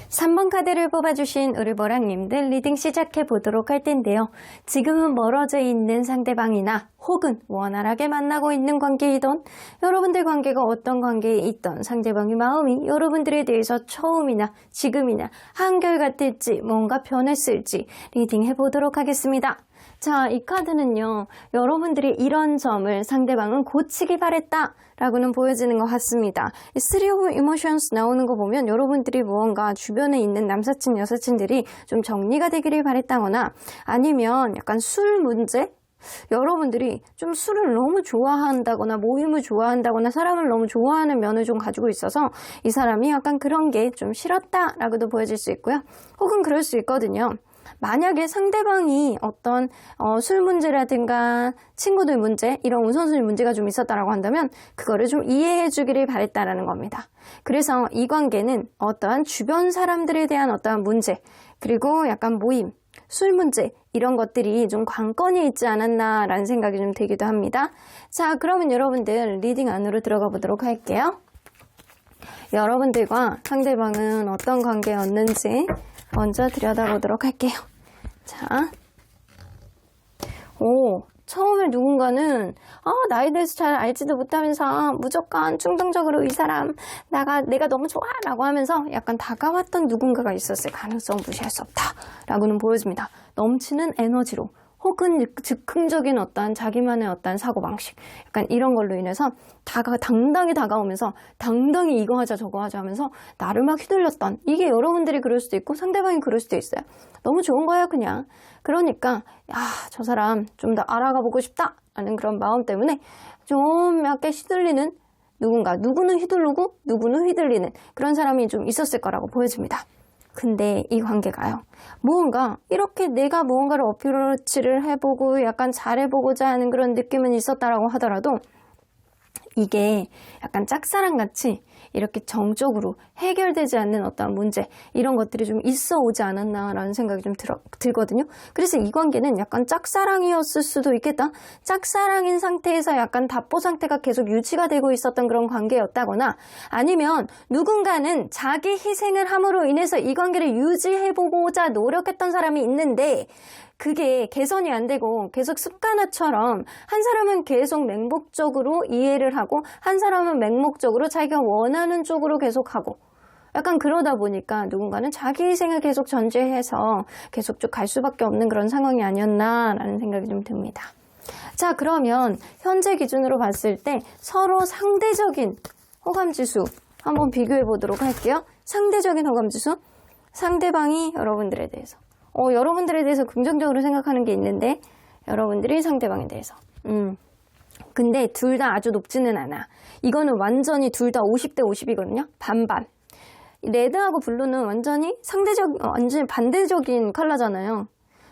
3번 카드를 뽑아주신 우리 보랑님들 리딩 시작해 보도록 할 텐데요. 지금은 멀어져 있는 상대방이나 혹은 원활하게 만나고 있는 관계이던 여러분들 관계가 어떤 관계에 있던 상대방의 마음이 여러분들에 대해서 처음이나 지금이나 한결같을지 뭔가 변했을지 리딩 해보도록 하겠습니다. 자, 이 카드는요, 여러분들이 이런 점을 상대방은 고치기 바랬다 라고는 보여지는 것 같습니다. 이 Three of Emotions 나오는 거 보면 여러분들이 무언가 주변에 있는 남사친, 여사친들이 좀 정리가 되기를 바랬다거나 아니면 약간 술 문제? 여러분들이 좀 술을 너무 좋아한다거나 모임을 좋아한다거나 사람을 너무 좋아하는 면을 좀 가지고 있어서 이 사람이 약간 그런 게 좀 싫었다라고도 보여질 수 있고요. 혹은 그럴 수 있거든요. 만약에 상대방이 어떤 술 문제라든가 친구들 문제 이런 우선순위 문제가 좀 있었다라고 한다면 그거를 좀 이해해 주기를 바랬다라는 겁니다. 그래서 이 관계는 어떠한 주변 사람들에 대한 어떠한 문제 그리고 약간 모임 술 문제 이런 것들이 좀 관건이 있지 않았나라는 생각이 좀 들기도 합니다. 자, 그러면 여러분들 리딩 안으로 들어가 보도록 할게요. 여러분들과 상대방은 어떤 관계였는지 먼저 들여다보도록 할게요. 자, 처음에 누군가는 나에 대해서 잘 알지도 못하면서 무조건 충동적으로 이 사람 내가 너무 좋아 라고 하면서 약간 다가왔던 누군가가 있었을 가능성을 무시할 수 없다 라고는 보여집니다. 넘치는 에너지로 혹은 즉흥적인 어떤 자기만의 어떤 사고방식 약간 이런 걸로 인해서 당당히 다가오면서 당당히 이거 하자 저거 하자 하면서 나를 막 휘둘렸던 이게 여러분들이 그럴 수도 있고 상대방이 그럴 수도 있어요. 너무 좋은 거예요 그냥. 그러니까 저 사람 좀 더 알아가 보고 싶다 라는 그런 마음 때문에 좀 약간 휘둘리는 누구는 휘둘르고 누구는 휘둘리는 그런 사람이 좀 있었을 거라고 보여집니다. 근데 이 관계가요. 이렇게 내가 무언가를 어프로치를 해보고 약간 잘해보고자 하는 그런 느낌은 있었다라고 하더라도 이게 약간 짝사랑같이 이렇게 정적으로 해결되지 않는 어떤 문제 이런 것들이 좀 있어 오지 않았나라는 생각이 좀 들거든요. 그래서 이 관계는 약간 짝사랑이었을 수도 있겠다. 짝사랑인 상태에서 약간 답보 상태가 계속 유지가 되고 있었던 그런 관계였다거나 아니면 누군가는 자기 희생을 함으로 인해서 이 관계를 유지해보고자 노력했던 사람이 있는데 그게 개선이 안 되고 계속 습관화처럼 한 사람은 계속 맹목적으로 이해를 하고 한 사람은 맹목적으로 자기가 원하는 쪽으로 계속 하고 약간 그러다 보니까 누군가는 자기 희생을 계속 전제해서 계속 쭉 갈 수밖에 없는 그런 상황이 아니었나라는 생각이 좀 듭니다. 자, 그러면 현재 기준으로 봤을 때 서로 상대적인 호감지수 한번 비교해 보도록 할게요. 상대적인 호감지수 상대방이 여러분들에 대해서 여러분들에 대해서 긍정적으로 생각하는 게 있는데 여러분들이 상대방에 대해서 근데 둘 다 아주 높지는 않아. 이거는 완전히 둘 다 50대 50이거든요. 반반. 레드하고 블루는 완전히 완전히 반대적인 컬러잖아요.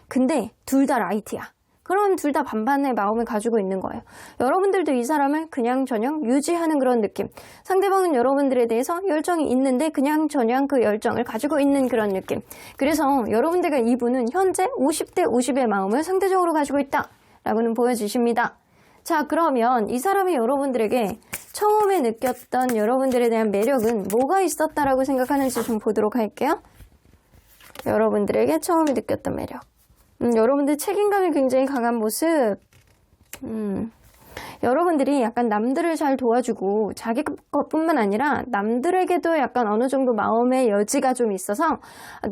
근데 둘 다 라이트야. 그럼 둘 다 반반의 마음을 가지고 있는 거예요. 여러분들도 이 사람을 그냥저냥 유지하는 그런 느낌. 상대방은 여러분들에 대해서 열정이 있는데 그냥저냥 그 열정을 가지고 있는 그런 느낌. 그래서 여러분들과 이분은 현재 50대 50의 마음을 상대적으로 가지고 있다라고는 보여주십니다. 자, 그러면 이 사람이 여러분들에게 처음에 느꼈던 여러분들에 대한 매력은 뭐가 있었다라고 생각하는지 좀 보도록 할게요. 여러분들에게 처음에 느꼈던 매력. 여러분들 책임감이 굉장히 강한 모습. 여러분들이 약간 남들을 잘 도와주고 자기 것뿐만 아니라 남들에게도 약간 어느 정도 마음의 여지가 좀 있어서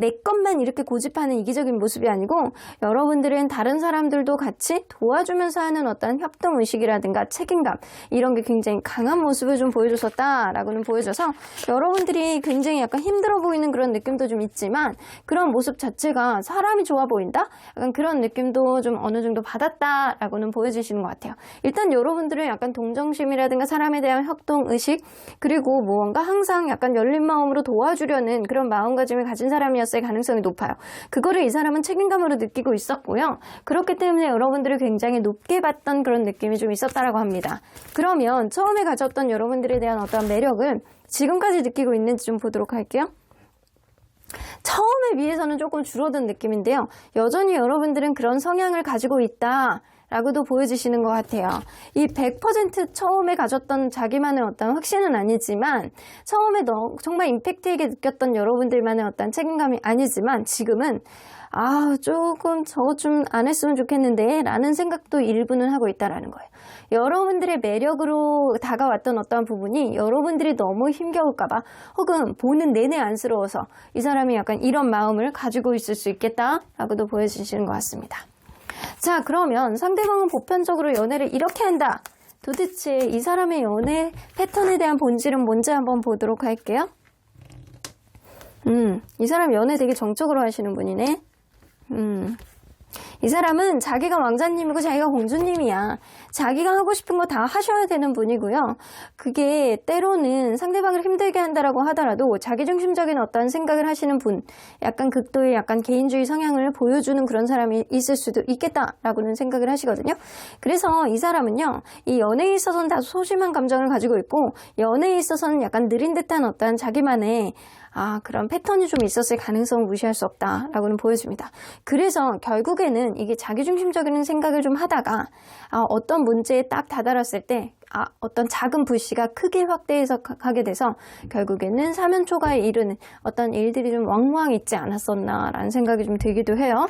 내 것만 이렇게 고집하는 이기적인 모습이 아니고 여러분들은 다른 사람들도 같이 도와주면서 하는 어떤 협동의식이라든가 책임감 이런 게 굉장히 강한 모습을 좀 보여줬었다라고는 보여줘서 여러분들이 굉장히 약간 힘들어 보이는 그런 느낌도 좀 있지만 그런 모습 자체가 사람이 좋아 보인다? 약간 그런 느낌도 좀 어느 정도 받았다라고는 보여주시는 것 같아요. 일단 여러분들은 약간 동정심이라든가 사람에 대한 협동의식 그리고 무언가 항상 약간 열린 마음으로 도와주려는 그런 마음가짐을 가진 사람이었을 가능성이 높아요. 그거를 이 사람은 책임감으로 느끼고 있었고요. 그렇기 때문에 여러분들을 굉장히 높게 봤던 그런 느낌이 좀 있었다라고 합니다. 그러면 처음에 가졌던 여러분들에 대한 어떤 매력을 지금까지 느끼고 있는지 좀 보도록 할게요. 처음에 비해서는 조금 줄어든 느낌인데요. 여전히 여러분들은 그런 성향을 가지고 있다 라고도 보여주시는 것 같아요. 이 100% 처음에 가졌던 자기만의 어떤 확신은 아니지만 처음에 정말 임팩트 있게 느꼈던 여러분들만의 어떤 책임감이 아니지만 지금은 조금 저거 좀 안 했으면 좋겠는데 라는 생각도 일부는 하고 있다라는 거예요. 여러분들의 매력으로 다가왔던 어떤 부분이 여러분들이 너무 힘겨울까봐 혹은 보는 내내 안쓰러워서 이 사람이 약간 이런 마음을 가지고 있을 수 있겠다라고도 보여주시는 것 같습니다. 자, 그러면 상대방은 보편적으로 연애를 이렇게 한다. 도대체 이 사람의 연애 패턴에 대한 본질은 뭔지 한번 보도록 할게요. 이 사람 연애 되게 정적으로 하시는 분이네. 이 사람은 자기가 왕자님이고 자기가 공주님이야. 자기가 하고 싶은 거 다 하셔야 되는 분이고요. 그게 때로는 상대방을 힘들게 한다라고 하더라도 자기중심적인 어떤 생각을 하시는 분, 약간 극도의 약간 개인주의 성향을 보여주는 그런 사람이 있을 수도 있겠다라고는 생각을 하시거든요. 그래서 이 사람은요, 이 연애에 있어서는 다소 소심한 감정을 가지고 있고, 연애에 있어서는 약간 느린 듯한 어떤 자기만의 그런 패턴이 좀 있었을 가능성을 무시할 수 없다라고는 보여집니다. 그래서 결국에는 이게 자기중심적인 생각을 좀 하다가 어떤 문제에 딱 다다랐을 때 어떤 작은 불씨가 크게 확대해서 가게 돼서 결국에는 사면초가에 이르는 어떤 일들이 좀 왕왕 있지 않았었나라는 생각이 좀 들기도 해요.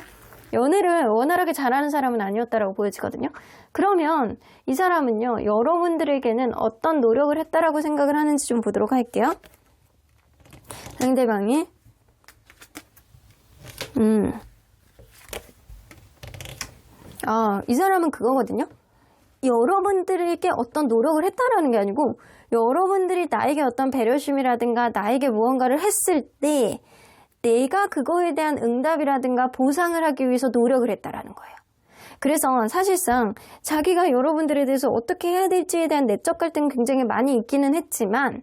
연애를 원활하게 잘하는 사람은 아니었다라고 보여지거든요. 그러면 이 사람은요, 여러분들에게는 어떤 노력을 했다라고 생각을 하는지 좀 보도록 할게요. 상대방이 이 사람은 그거거든요. 여러분들에게 어떤 노력을 했다라는 게 아니고 여러분들이 나에게 어떤 배려심이라든가 나에게 무언가를 했을 때 내가 그거에 대한 응답이라든가 보상을 하기 위해서 노력을 했다라는 거예요. 그래서 사실상 자기가 여러분들에 대해서 어떻게 해야 될지에 대한 내적 갈등이 굉장히 많이 있기는 했지만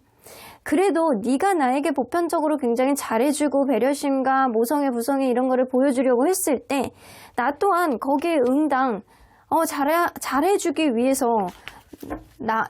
그래도 네가 나에게 보편적으로 굉장히 잘해주고 배려심과 모성애 부성애 이런 거를 보여주려고 했을 때 나 또한 거기에 응당 잘해주기 위해서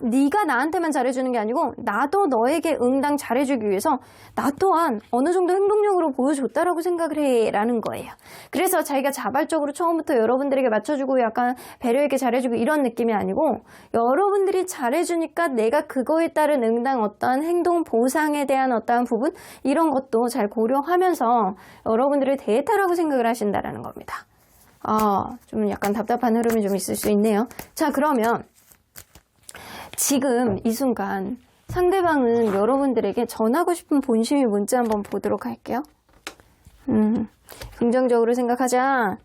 네가 나한테만 잘해주는 게 아니고 나도 너에게 응당 잘해주기 위해서 나 또한 어느 정도 행동력으로 보여줬다라고 생각을 해 라는 거예요. 그래서 자기가 자발적으로 처음부터 여러분들에게 맞춰주고 약간 배려있게 잘해주고 이런 느낌이 아니고 여러분들이 잘해주니까 내가 그거에 따른 응당 어떠한 행동 보상에 대한 어떠한 부분 이런 것도 잘 고려하면서 여러분들을 대했다라고 생각을 하신다라는 겁니다. 좀 약간 답답한 흐름이 좀 있을 수 있네요. 자, 그러면 지금 이 순간 상대방은 여러분들에게 전하고 싶은 본심이 뭔지 한번 보도록 할게요. 긍정적으로 생각하자.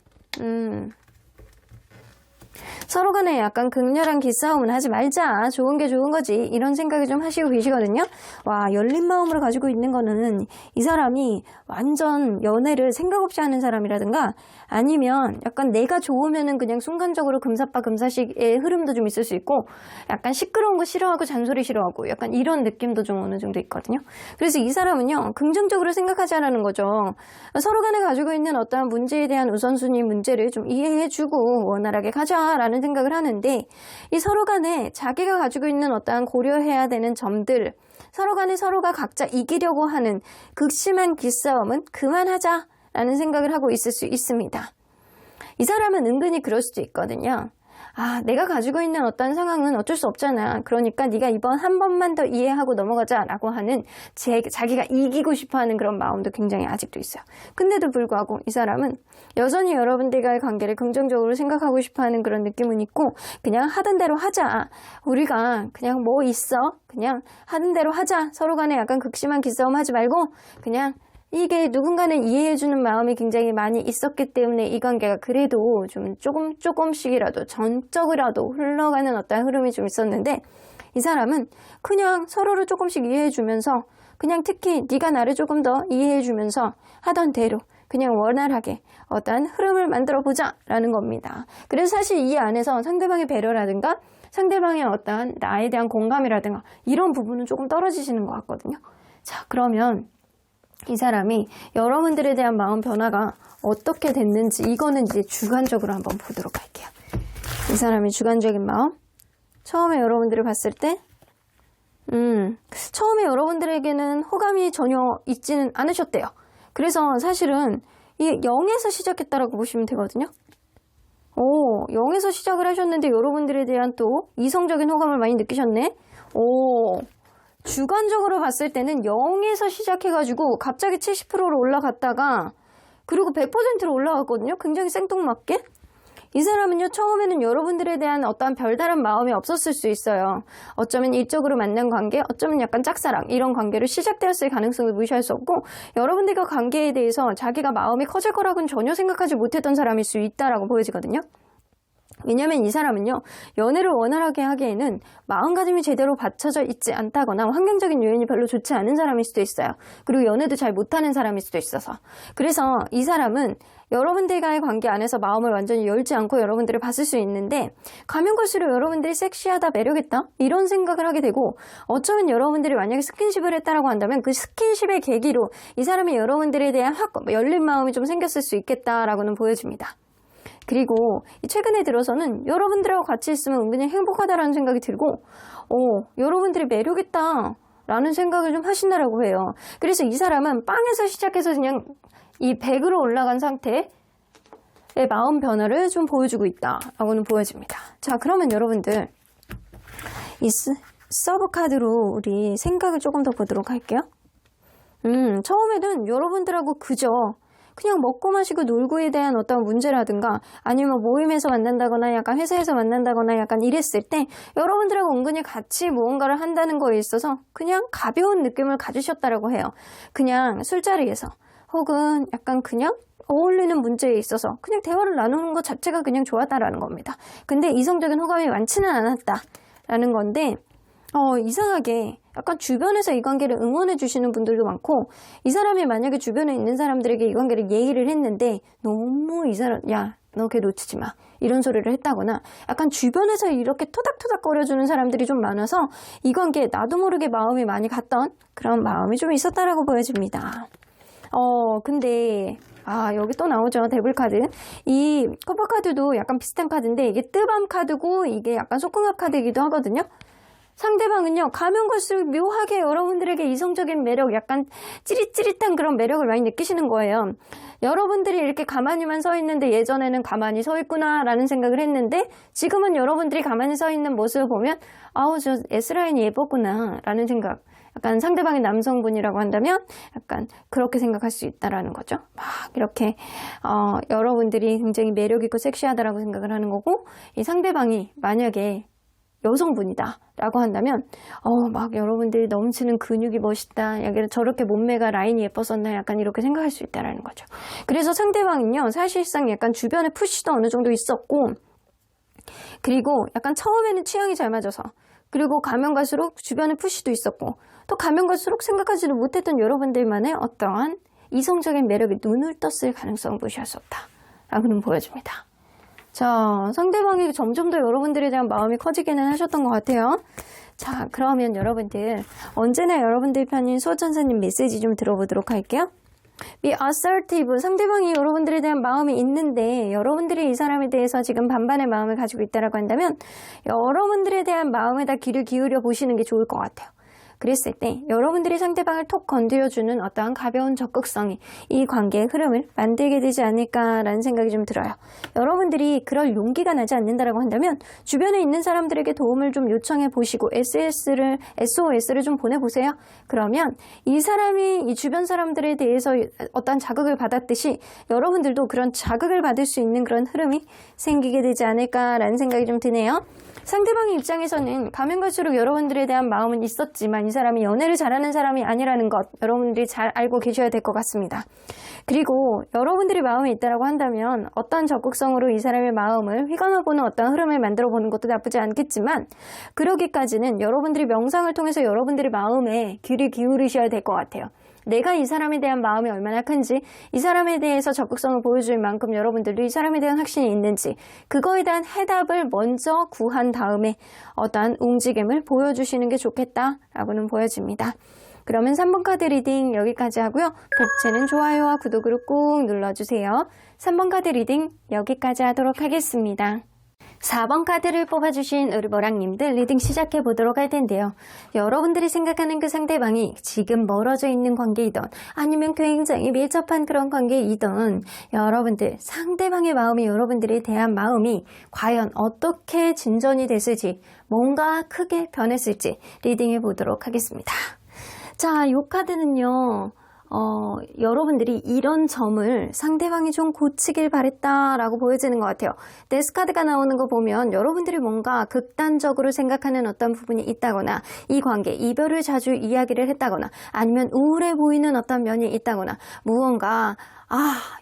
서로 간에 약간 극렬한 기싸움은 하지 말자. 좋은 게 좋은 거지. 이런 생각을 좀 하시고 계시거든요. 와, 열린 마음으로 가지고 있는 거는 이 사람이 완전 연애를 생각 없이 하는 사람이라든가 아니면 약간 내가 좋으면은 그냥 순간적으로 금사빠 금사식의 흐름도 좀 있을 수 있고 약간 시끄러운 거 싫어하고 잔소리 싫어하고 약간 이런 느낌도 좀 어느 정도 있거든요. 그래서 이 사람은요, 긍정적으로 생각하자라는 거죠. 서로 간에 가지고 있는 어떠한 문제에 대한 우선순위 문제를 좀 이해해주고 원활하게 가자라는 생각을 하는데 이 서로 간에 자기가 가지고 있는 어떠한 고려해야 되는 점들 서로 간에 서로가 각자 이기려고 하는 극심한 기싸움은 그만하자라는 생각을 하고 있을 수 있습니다. 이 사람은 은근히 그럴 수도 있거든요. 내가 가지고 있는 어떤 상황은 어쩔 수 없잖아. 그러니까 네가 이번 한 번만 더 이해하고 넘어가자라고 하는 자기가 이기고 싶어하는 그런 마음도 굉장히 아직도 있어요. 근데도 불구하고 이 사람은 여전히 여러분들과의 관계를 긍정적으로 생각하고 싶어하는 그런 느낌은 있고 그냥 하던 대로 하자. 우리가 그냥 뭐 있어? 그냥 하던 대로 하자. 서로 간에 약간 극심한 기싸움 하지 말고 그냥 이게 누군가는 이해해주는 마음이 굉장히 많이 있었기 때문에 이 관계가 그래도 좀 조금씩이라도 전적이라도 흘러가는 어떤 흐름이 좀 있었는데 이 사람은 그냥 서로를 조금씩 이해해주면서 그냥 특히 네가 나를 조금 더 이해해주면서 하던 대로 그냥 원활하게 어떤 흐름을 만들어 보자라는 겁니다. 그래서 사실 이 안에서 상대방의 배려라든가 상대방의 어떤 나에 대한 공감이라든가 이런 부분은 조금 떨어지시는 것 같거든요. 자, 그러면 이 사람이 여러분들에 대한 마음 변화가 어떻게 됐는지 이거는 이제 주관적으로 한번 보도록 할게요. 이 사람의 주관적인 마음 처음에 여러분들을 봤을 때 처음에 여러분들에게는 호감이 전혀 있지는 않으셨대요. 그래서 사실은 이 0에서 시작했다라고 보시면 되거든요. 0에서 시작을 하셨는데 여러분들에 대한 또 이성적인 호감을 많이 느끼셨네. 주관적으로 봤을 때는 0에서 시작해가지고 갑자기 70%로 올라갔다가 그리고 100%로 올라갔거든요. 굉장히 생뚱맞게. 이 사람은요, 처음에는 여러분들에 대한 어떠한 별다른 마음이 없었을 수 있어요. 어쩌면 일적으로 만난 관계, 어쩌면 약간 짝사랑, 이런 관계로 시작되었을 가능성을 무시할 수 없고, 여러분들과 관계에 대해서 자기가 마음이 커질 거라고는 전혀 생각하지 못했던 사람일 수 있다라고 보여지거든요. 왜냐면 이 사람은요, 연애를 원활하게 하기에는 마음가짐이 제대로 받쳐져 있지 않다거나 환경적인 요인이 별로 좋지 않은 사람일 수도 있어요. 그리고 연애도 잘 못하는 사람일 수도 있어서. 그래서 이 사람은 여러분들과의 관계 안에서 마음을 완전히 열지 않고 여러분들을 봤을 수 있는데, 가면 갈수록 여러분들이 섹시하다, 매력있다 이런 생각을 하게 되고, 어쩌면 여러분들이 만약에 스킨십을 했다라고 한다면 그 스킨십의 계기로 이 사람이 여러분들에 대한 확 열린 마음이 좀 생겼을 수 있겠다라고는 보여집니다. 그리고 최근에 들어서는 여러분들하고 같이 있으면 은근히 행복하다라는 생각이 들고, 여러분들이 매력있다 라는 생각을 좀 하신다라고 해요. 그래서 이 사람은 빵에서 시작해서 그냥 이 100으로 올라간 상태의 마음 변화를 좀 보여주고 있다라고는 보여집니다. 자, 그러면 여러분들 이 서브 카드로 우리 생각을 조금 더 보도록 할게요. 처음에는 여러분들하고 그냥 먹고 마시고 놀고에 대한 어떤 문제라든가 아니면 모임에서 만난다거나 약간 회사에서 만난다거나 약간 이랬을 때 여러분들하고 은근히 같이 무언가를 한다는 거에 있어서 그냥 가벼운 느낌을 가지셨다라고 해요. 그냥 술자리에서 혹은 약간 그냥 어울리는 문제에 있어서 그냥 대화를 나누는 것 자체가 그냥 좋았다라는 겁니다. 근데 이성적인 호감이 많지는 않았다라는 건데 이상하게 약간 주변에서 이 관계를 응원해 주시는 분들도 많고, 이 사람이 만약에 주변에 있는 사람들에게 이 관계를 얘기를 했는데 너무 이 사람, 야, 너 걔 놓치지 마, 이런 소리를 했다거나 약간 주변에서 이렇게 토닥토닥 거려주는 사람들이 좀 많아서 이 관계에 나도 모르게 마음이 많이 갔던 그런 마음이 좀 있었다라고 보여집니다. 근데 여기 또 나오죠. 데블 카드. 이 커버 카드도 약간 비슷한 카드인데 이게 뜨밤 카드고 이게 약간 소kum합 카드이기도 하거든요. 상대방은요, 가면 갈수록 묘하게 여러분들에게 이성적인 매력, 약간 찌릿찌릿한 그런 매력을 많이 느끼시는 거예요. 여러분들이 이렇게 가만히만 서 있는데 예전에는 가만히 서 있구나라는 생각을 했는데, 지금은 여러분들이 가만히 서 있는 모습을 보면 저 S라인이 예뻤구나 라는 생각, 약간 상대방이 남성분이라고 한다면 약간 그렇게 생각할 수 있다라는 거죠. 막 이렇게 여러분들이 굉장히 매력있고 섹시하다라고 생각을 하는 거고, 이 상대방이 만약에 여성분이다 라고 한다면 막 여러분들이 넘치는 근육이 멋있다, 약간 저렇게 몸매가 라인이 예뻤었나, 약간 이렇게 생각할 수 있다라는 거죠. 그래서 상대방은요, 사실상 약간 주변에 푸시도 어느 정도 있었고, 그리고 약간 처음에는 취향이 잘 맞아서, 그리고 가면 갈수록 주변에 푸시도 있었고, 또 가면 갈수록 생각하지도 못했던 여러분들만의 어떠한 이성적인 매력에 눈을 떴을 가능성을 무시할 수 없다 라고는 보여집니다. 자, 상대방이 점점 더 여러분들에 대한 마음이 커지기는 하셨던 것 같아요. 자, 그러면 여러분들, 언제나 여러분들 편인 수호천사님 메시지 좀 들어보도록 할게요. Be assertive. 상대방이 여러분들에 대한 마음이 있는데 여러분들이 이 사람에 대해서 지금 반반의 마음을 가지고 있다고 한다면 여러분들에 대한 마음에다 귀를 기울여 보시는 게 좋을 것 같아요. 그랬을 때 여러분들이 상대방을 톡 건드려주는 어떠한 가벼운 적극성이 이 관계의 흐름을 만들게 되지 않을까라는 생각이 좀 들어요. 여러분들이 그럴 용기가 나지 않는다라고 한다면 주변에 있는 사람들에게 도움을 좀 요청해 보시고 SOS를 좀 보내보세요. 그러면 이 사람이 이 주변 사람들에 대해서 어떤 자극을 받았듯이 여러분들도 그런 자극을 받을 수 있는 그런 흐름이 생기게 되지 않을까라는 생각이 좀 드네요. 상대방의 입장에서는 가면 갈수록 여러분들에 대한 마음은 있었지만 이 사람이 연애를 잘하는 사람이 아니라는 것 여러분들이 잘 알고 계셔야 될 것 같습니다. 그리고 여러분들이 마음에 있다고 한다면 어떤 적극성으로 이 사람의 마음을 휘감아보는 어떤 흐름을 만들어보는 것도 나쁘지 않겠지만, 그러기까지는 여러분들이 명상을 통해서 여러분들의 마음에 귀를 기울이셔야 될 것 같아요. 내가 이 사람에 대한 마음이 얼마나 큰지, 이 사람에 대해서 적극성을 보여줄 만큼 여러분들도 이 사람에 대한 확신이 있는지, 그거에 대한 해답을 먼저 구한 다음에 어떠한 움직임을 보여주시는 게 좋겠다라고는 보여집니다. 그러면 3번 카드 리딩 여기까지 하고요. 복채는 좋아요와 구독으로 꾹 눌러주세요. 3번 카드 리딩 여기까지 하도록 하겠습니다. 4번 카드를 뽑아주신 우리 보랑님들 리딩 시작해 보도록 할 텐데요. 여러분들이 생각하는 그 상대방이 지금 멀어져 있는 관계이든 아니면 굉장히 밀접한 그런 관계이든 여러분들 상대방의 마음이 여러분들에 대한 마음이 과연 어떻게 진전이 됐을지, 뭔가 크게 변했을지 리딩해 보도록 하겠습니다. 자, 이 카드는요. 여러분들이 이런 점을 상대방이 좀 고치길 바랬다라고 보여지는 것 같아요. 데스카드가 나오는 거 보면 여러분들이 뭔가 극단적으로 생각하는 어떤 부분이 있다거나 이 관계, 이별을 자주 이야기를 했다거나 아니면 우울해 보이는 어떤 면이 있다거나 무언가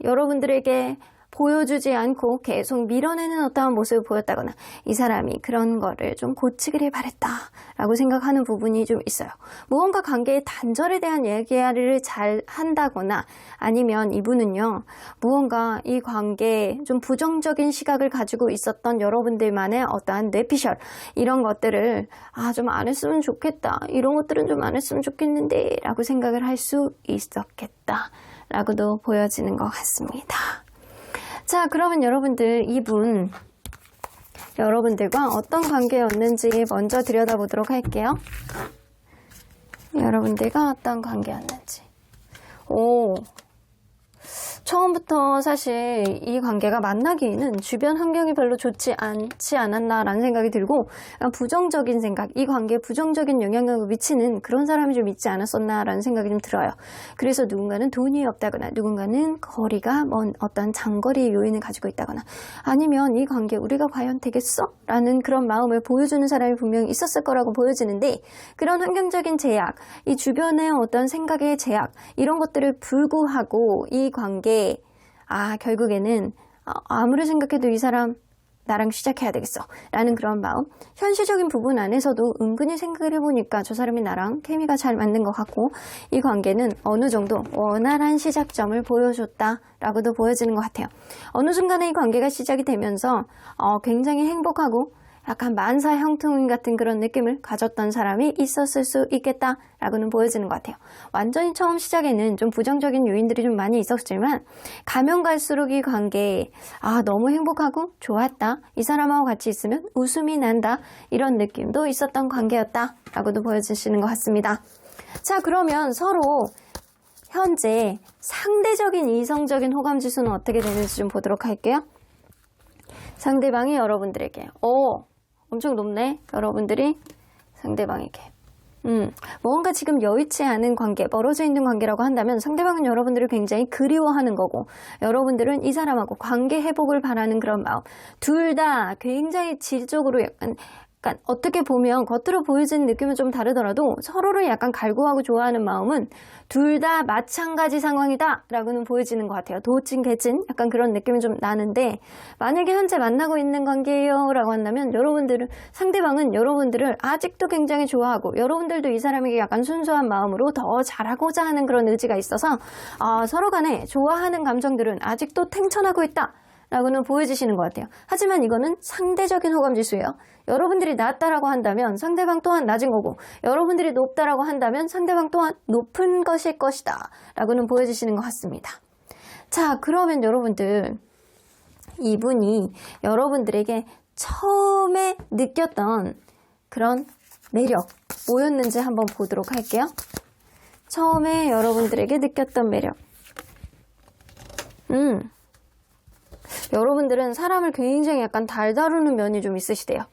여러분들에게 보여주지 않고 계속 밀어내는 어떠한 모습을 보였다거나 이 사람이 그런 거를 좀 고치기를 바랬다라고 생각하는 부분이 좀 있어요. 무언가 관계의 단절에 대한 얘기를 잘 한다거나 아니면 이분은요 무언가 이 관계에 좀 부정적인 시각을 가지고 있었던 여러분들만의 어떠한 뇌피셜 이런 것들을 좀 안 했으면 좋겠다, 이런 것들은 좀 안 했으면 좋겠는데 라고 생각을 할 수 있었겠다 라고도 보여지는 것 같습니다. 자, 그러면 여러분들 이분 여러분들과 어떤 관계였는지 먼저 들여다보도록 할게요. 여러분들과 어떤 관계였는지. 처음부터 사실 이 관계가 만나기에는 주변 환경이 별로 좋지 않지 않았나라는 생각이 들고 부정적인 생각, 이 관계에 부정적인 영향력을 미치는 그런 사람이 좀 있지 않았었나라는 생각이 좀 들어요. 그래서 누군가는 돈이 없다거나 누군가는 거리가 먼 어떤 장거리 요인을 가지고 있다거나 아니면 이 관계 우리가 과연 되겠어? 라는 그런 마음을 보여주는 사람이 분명히 있었을 거라고 보여지는데 그런 환경적인 제약, 이 주변의 어떤 생각의 제약 이런 것들을 불구하고 이 관계 결국에는 아무리 생각해도 이 사람 나랑 시작해야 되겠어 라는 그런 마음, 현실적인 부분 안에서도 은근히 생각을 해보니까 저 사람이 나랑 케미가 잘 맞는 것 같고 이 관계는 어느 정도 원활한 시작점을 보여줬다 라고도 보여지는 것 같아요. 어느 순간에 이 관계가 시작이 되면서 굉장히 행복하고 약간 만사 형통 같은 그런 느낌을 가졌던 사람이 있었을 수 있겠다라고는 보여지는 것 같아요. 완전히 처음 시작에는 좀 부정적인 요인들이 좀 많이 있었지만 가면 갈수록 이 관계에 너무 행복하고 좋았다, 이 사람하고 같이 있으면 웃음이 난다, 이런 느낌도 있었던 관계였다라고도 보여지시는 것 같습니다. 자, 그러면 서로 현재 상대적인 이성적인 호감 지수는 어떻게 되는지 좀 보도록 할게요. 상대방이 여러분들에게 엄청 높네. 여러분들이 상대방에게 뭔가 지금 여의치 않은 관계, 멀어져 있는 관계라고 한다면 상대방은 여러분들을 굉장히 그리워하는 거고 여러분들은 이 사람하고 관계 회복을 바라는 그런 마음, 둘 다 굉장히 질적으로 약간 어떻게 보면 겉으로 보여지는 느낌은 좀 다르더라도 서로를 약간 갈구하고 좋아하는 마음은 둘 다 마찬가지 상황이다 라고는 보여지는 것 같아요. 도찐 개찐 약간 그런 느낌이 좀 나는데 만약에 현재 만나고 있는 관계예요 라고 한다면 상대방은 여러분들을 아직도 굉장히 좋아하고 여러분들도 이 사람에게 약간 순수한 마음으로 더 잘하고자 하는 그런 의지가 있어서 서로 간에 좋아하는 감정들은 아직도 탱천하고 있다 라고는 보여지시는 것 같아요. 하지만 이거는 상대적인 호감 지수예요. 여러분들이 낮다라고 한다면 상대방 또한 낮은 거고 여러분들이 높다라고 한다면 상대방 또한 높은 것일 것이다 라고는 보여지시는 것 같습니다. 자, 그러면 여러분들 이분이 여러분들에게 처음에 느꼈던 그런 매력 뭐였는지 한번 보도록 할게요. 처음에 여러분들에게 느꼈던 매력 여러분들은 사람을 굉장히 약간 달다루는 면이 좀 있으시대요.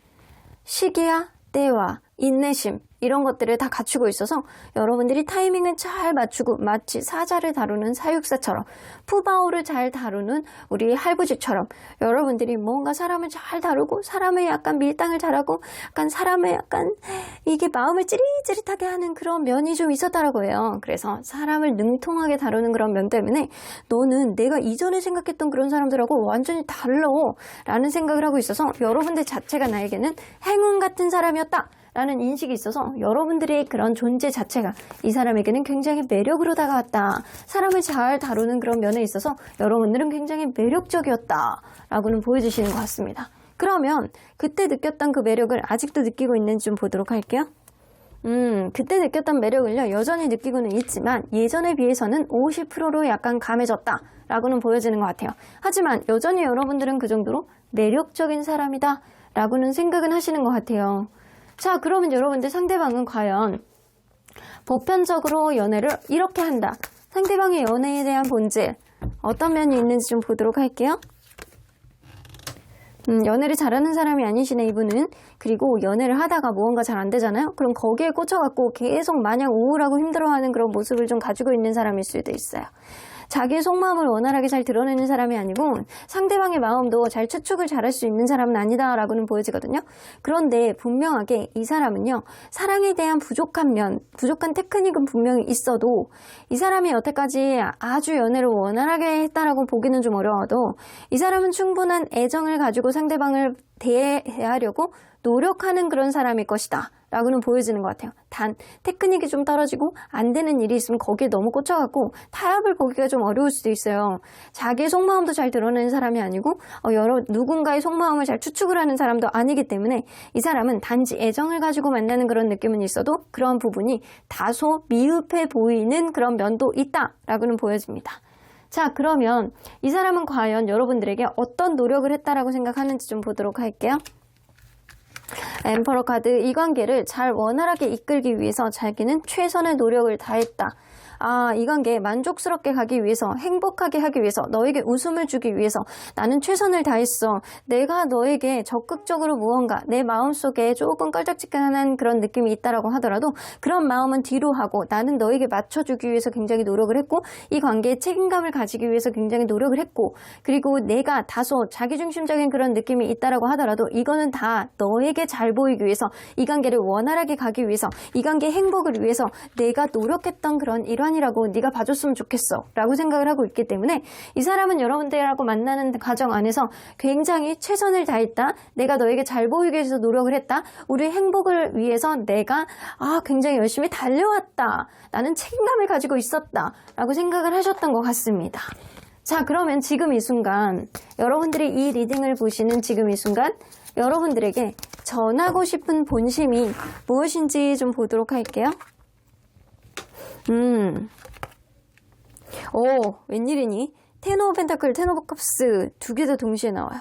시기와 때와 인내심 이런 것들을 다 갖추고 있어서 여러분들이 타이밍을 잘 맞추고 마치 사자를 다루는 사육사처럼 푸바오를 잘 다루는 우리 할부지처럼 여러분들이 뭔가 사람을 잘 다루고 사람의 약간 밀당을 잘하고 약간 사람의 약간 이게 마음을 찌릿찌릿하게 하는 그런 면이 좀 있었다라고 해요. 그래서 사람을 능통하게 다루는 그런 면 때문에 너는 내가 이전에 생각했던 그런 사람들하고 완전히 달라 라는 생각을 하고 있어서 여러분들 자체가 나에게는 행운 같은 사람이었다 라는 인식이 있어서 여러분들의 그런 존재 자체가 이 사람에게는 굉장히 매력으로 다가왔다. 사람을 잘 다루는 그런 면에 있어서 여러분들은 굉장히 매력적이었다 라고는 보여주시는 것 같습니다. 그러면 그때 느꼈던 그 매력을 아직도 느끼고 있는지 좀 보도록 할게요. 그때 느꼈던 매력을요 여전히 느끼고는 있지만 예전에 비해서는 50%로 약간 감해졌다 라고는 보여지는 것 같아요. 하지만 여전히 여러분들은 그 정도로 매력적인 사람이다 라고는 생각은 하시는 것 같아요. 자, 그러면 여러분들 상대방은 과연 보편적으로 연애를 이렇게 한다. 상대방의 연애에 대한 본질 어떤 면이 있는지 좀 보도록 할게요. 연애를 잘하는 사람이 아니시네, 이분은. 그리고 연애를 하다가 무언가 잘 안 되잖아요? 그럼 거기에 꽂혀갖고 계속 마냥 우울하고 힘들어하는 그런 모습을 좀 가지고 있는 사람일 수도 있어요. 자기의 속마음을 원활하게 잘 드러내는 사람이 아니고 상대방의 마음도 잘 추측을 잘할 수 있는 사람은 아니다라고는 보여지거든요. 그런데 분명하게 이 사람은요, 사랑에 대한 부족한 테크닉은 분명히 있어도 이 사람이 여태까지 아주 연애를 원활하게 했다라고 보기는 좀 어려워도 이 사람은 충분한 애정을 가지고 상대방을 대하려고 노력하는 그런 사람일 것이다 라고는 보여지는 것 같아요. 단 테크닉이 좀 떨어지고 안 되는 일이 있으면 거기에 너무 꽂혀갖고 타협을 보기가 좀 어려울 수도 있어요. 자기의 속마음도 잘 드러내는 사람이 아니고 누군가의 속마음을 잘 추측을 하는 사람도 아니기 때문에 이 사람은 단지 애정을 가지고 만나는 그런 느낌은 있어도 그런 부분이 다소 미흡해 보이는 그런 면도 있다라고는 보여집니다. 자, 그러면 이 사람은 과연 여러분들에게 어떤 노력을 했다라고 생각하는지 좀 보도록 할게요. 엠퍼러 카드, 이 관계를 잘 원활하게 이끌기 위해서 자기는 최선의 노력을 다했다. 이 관계에 만족스럽게 가기 위해서, 행복하게 하기 위해서, 너에게 웃음을 주기 위해서 나는 최선을 다했어. 내가 너에게 적극적으로 무언가 내 마음속에 조금 껄쩍지근한 그런 느낌이 있다라고 하더라도 그런 마음은 뒤로 하고 나는 너에게 맞춰주기 위해서 굉장히 노력을 했고 이 관계에 책임감을 가지기 위해서 굉장히 노력을 했고 그리고 내가 다소 자기중심적인 그런 느낌이 있다라고 하더라도 이거는 다 너에게 잘 보이기 위해서 이 관계를 원활하게 가기 위해서 이 관계의 행복을 위해서 내가 노력했던 그런 일환이라고 네가 봐줬으면 좋겠어 라고 생각을 하고 있기 때문에 이 사람은 여러분들하고 만나는 과정 안에서 굉장히 최선을 다했다. 내가 너에게 잘 보이기 위해서 노력을 했다. 우리 행복을 위해서 내가 굉장히 열심히 달려왔다. 나는 책임감을 가지고 있었다 라고 생각을 하셨던 것 같습니다. 자, 그러면 지금 이 순간 여러분들이 이 리딩을 보시는 지금 이 순간 여러분들에게 전하고 싶은 본심이 무엇인지 좀 보도록 할게요. 웬일이니? 텐 오브 펜타클, 텐 오브 컵스 두 개 다 동시에 나와요.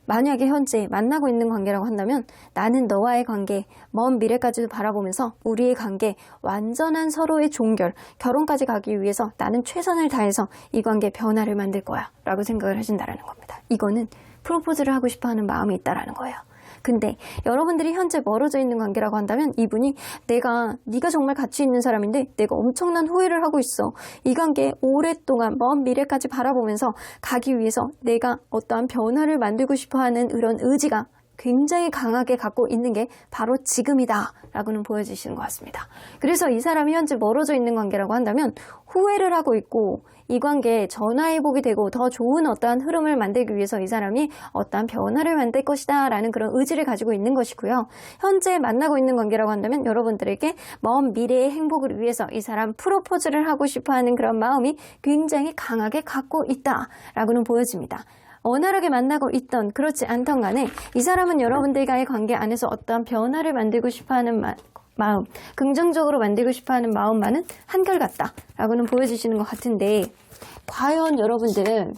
만약에 현재 만나고 있는 관계라고 한다면 나는 너와의 관계, 먼 미래까지도 바라보면서 우리의 관계, 완전한 서로의 종결, 결혼까지 가기 위해서 나는 최선을 다해서 이 관계 변화를 만들 거야 라고 생각을 하신다라는 겁니다. 이거는 프로포즈를 하고 싶어하는 마음이 있다라는 거예요. 근데 여러분들이 현재 멀어져 있는 관계라고 한다면 이분이 네가 정말 가치 있는 사람인데 내가 엄청난 후회를 하고 있어. 이 관계 오랫동안 먼 미래까지 바라보면서 가기 위해서 내가 어떠한 변화를 만들고 싶어하는 이런 의지가 굉장히 강하게 갖고 있는 게 바로 지금이다 라고는 보여주시는 것 같습니다. 그래서 이 사람이 현재 멀어져 있는 관계라고 한다면 후회를 하고 있고 이 관계에 전화해보게 되고 더 좋은 어떠한 흐름을 만들기 위해서 이 사람이 어떠한 변화를 만들 것이다 라는 그런 의지를 가지고 있는 것이고요. 현재 만나고 있는 관계라고 한다면 여러분들에게 먼 미래의 행복을 위해서 이 사람 프로포즈를 하고 싶어하는 그런 마음이 굉장히 강하게 갖고 있다 라고는 보여집니다. 원활하게 만나고 있던 그렇지 않던 간에 이 사람은 여러분들과의 관계 안에서 어떠한 변화를 만들고 싶어하는 마음, 긍정적으로 만들고 싶어하는 마음만은 한결같다라고는 보여주시는 것 같은데 과연 여러분들은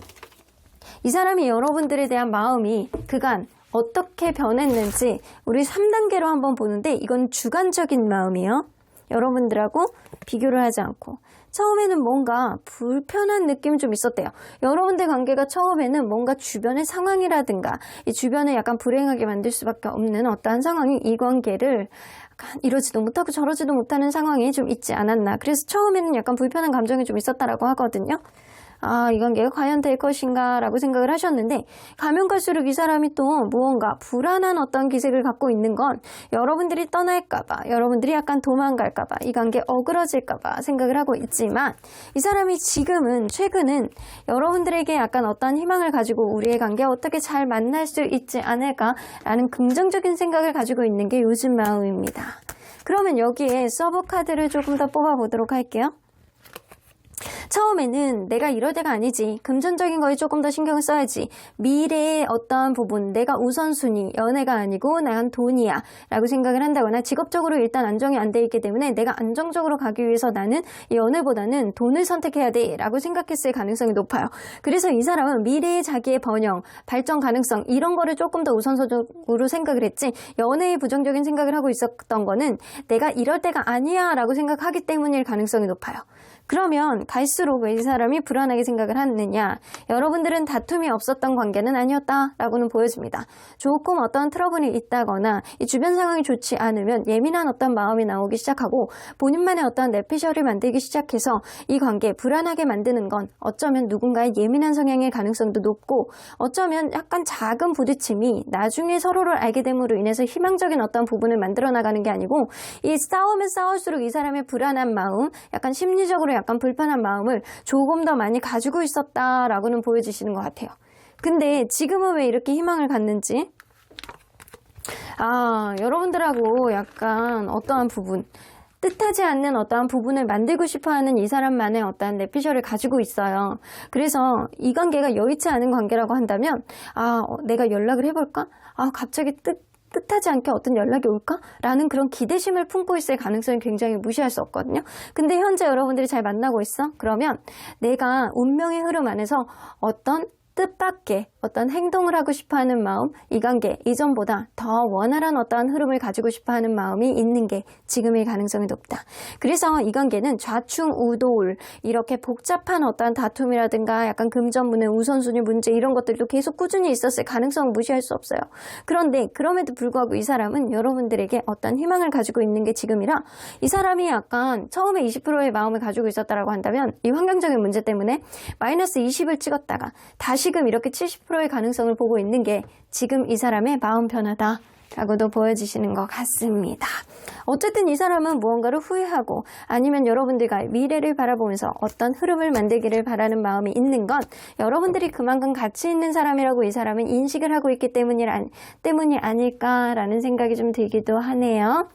이 사람이 여러분들에 대한 마음이 그간 어떻게 변했는지 우리 3단계로 한번 보는데 이건 주관적인 마음이에요. 여러분들하고 비교를 하지 않고 처음에는 뭔가 불편한 느낌이 좀 있었대요. 여러분들 관계가 처음에는 뭔가 주변의 상황이라든가 이 주변을 약간 불행하게 만들 수밖에 없는 어떠한 상황이 이 관계를 약간 이러지도 못하고 저러지도 못하는 상황이 좀 있지 않았나. 그래서 처음에는 약간 불편한 감정이 좀 있었다라고 하거든요. 이 관계가 과연 될 것인가 라고 생각을 하셨는데 가면 갈수록 이 사람이 또 무언가 불안한 어떤 기색을 갖고 있는 건 여러분들이 떠날까봐 여러분들이 약간 도망갈까봐 이 관계 어그러질까봐 생각을 하고 있지만 이 사람이 지금은 최근은 여러분들에게 약간 어떤 희망을 가지고 우리의 관계 어떻게 잘 만날 수 있지 않을까라는 긍정적인 생각을 가지고 있는 게 요즘 마음입니다. 그러면 여기에 서브 카드를 조금 더 뽑아보도록 할게요. 처음에는 내가 이럴 때가 아니지. 금전적인 거에 조금 더 신경을 써야지. 미래의 어떠한 부분, 내가 우선순위, 연애가 아니고 난 돈이야 라고 생각을 한다거나 직업적으로 일단 안정이 안 돼 있기 때문에 내가 안정적으로 가기 위해서 나는 연애보다는 돈을 선택해야 돼 라고 생각했을 가능성이 높아요. 그래서 이 사람은 미래의 자기의 번영, 발전 가능성 이런 거를 조금 더 우선적으로 생각을 했지 연애의 부정적인 생각을 하고 있었던 거는 내가 이럴 때가 아니야 라고 생각하기 때문일 가능성이 높아요. 그러면 갈수록 왜 이 사람이 불안하게 생각을 하느냐? 여러분들은 다툼이 없었던 관계는 아니었다라고는 보여집니다. 조금 어떤 트러블이 있다거나 이 주변 상황이 좋지 않으면 예민한 어떤 마음이 나오기 시작하고 본인만의 어떤 내피셜을 만들기 시작해서 이 관계 불안하게 만드는 건 어쩌면 누군가의 예민한 성향의 가능성도 높고 어쩌면 약간 작은 부딪힘이 나중에 서로를 알게 됨으로 인해서 희망적인 어떤 부분을 만들어 나가는 게 아니고 이 싸우면 싸울수록 이 사람의 불안한 마음, 약간 심리적으로 약간 불편한 마음을 조금 더 많이 가지고 있었다라고는 보여지시는 것 같아요. 근데 지금은 왜 이렇게 희망을 갖는지? 여러분들하고 약간 어떠한 부분, 뜻하지 않는 어떠한 부분을 만들고 싶어하는 이 사람만의 어떠한 내피셜을 가지고 있어요. 그래서 이 관계가 여의치 않은 관계라고 한다면 내가 연락을 해볼까? 갑자기 뜻하지 않게 어떤 연락이 올까? 라는 그런 기대심을 품고 있을 가능성이 굉장히 무시할 수 없거든요. 근데 현재 여러분들이 잘 만나고 있어? 그러면 내가 운명의 흐름 안에서 어떤 뜻밖의 어떤 행동을 하고 싶어하는 마음, 이 관계 이전보다 더 원활한 어떠한 흐름을 가지고 싶어하는 마음이 있는 게 지금일 가능성이 높다. 그래서 이 관계는 좌충우돌 이렇게 복잡한 어떠한 다툼이라든가 약간 금전문의 우선순위 문제 이런 것들도 계속 꾸준히 있었을 가능성은 무시할 수 없어요. 그런데 그럼에도 불구하고 이 사람은 여러분들에게 어떤 희망을 가지고 있는 게 지금이라 이 사람이 약간 처음에 20%의 마음을 가지고 있었다라고 한다면 이 환경적인 문제 때문에 마이너스 20을 찍었다가 다시금 이렇게 70%의 가능성을 보고 있는 게 지금 이 사람의 마음 변화다라고도 보여지시는 것 같습니다. 어쨌든 이 사람은 무언가를 후회하고 아니면 여러분들과 미래를 바라보면서 어떤 흐름을 만들기를 바라는 마음이 있는 건 여러분들이 그만큼 가치 있는 사람이라고 이 사람은 인식을 하고 있기 때문이 아닐까라는 생각이 좀 들기도 하네요.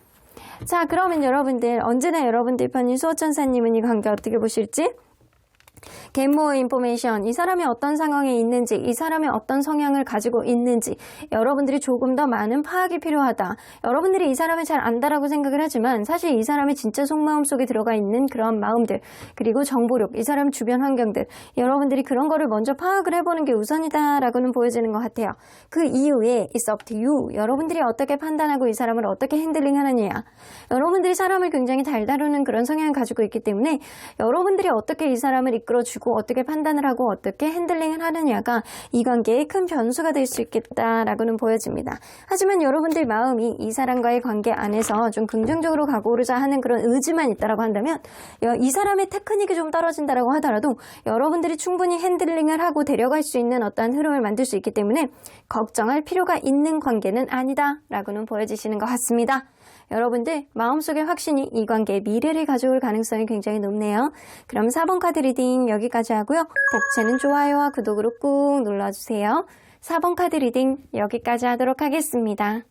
자, 그러면 여러분들 언제나 여러분들 편인 수호천사님은 이 관계 어떻게 보실지? Get more information. 이 사람이 어떤 상황에 있는지, 이 사람이 어떤 성향을 가지고 있는지 여러분들이 조금 더 많은 파악이 필요하다. 여러분들이 이 사람을 잘 안다라고 생각을 하지만 사실 이 사람의 진짜 속마음 속에 들어가 있는 그런 마음들 그리고 정보력, 이 사람 주변 환경들 여러분들이 그런 거를 먼저 파악을 해보는 게 우선이다라고는 보여지는 것 같아요. 그 이후에 It's up to you. 여러분들이 어떻게 판단하고 이 사람을 어떻게 핸들링하느냐. 여러분들이 사람을 굉장히 잘 다루는 그런 성향을 가지고 있기 때문에 여러분들이 어떻게 이 사람을 이끌어주고 어떻게 판단을 하고 어떻게 핸들링을 하느냐가 이 관계의 큰 변수가 될 수 있겠다라고는 보여집니다. 하지만 여러분들 마음이 이 사람과의 관계 안에서 좀 긍정적으로 가고자 하는 그런 의지만 있다라고 한다면 이 사람의 테크닉이 좀 떨어진다라고 하더라도 여러분들이 충분히 핸들링을 하고 데려갈 수 있는 어떠한 흐름을 만들 수 있기 때문에 걱정할 필요가 있는 관계는 아니다라고는 보여지시는 것 같습니다. 여러분들 마음속에 확신이 이 관계의 미래를 가져올 가능성이 굉장히 높네요. 그럼 4번 카드 리딩 여기까지 하고요. 복채는 좋아요와 구독으로 꾹 눌러주세요. 4번 카드 리딩 여기까지 하도록 하겠습니다.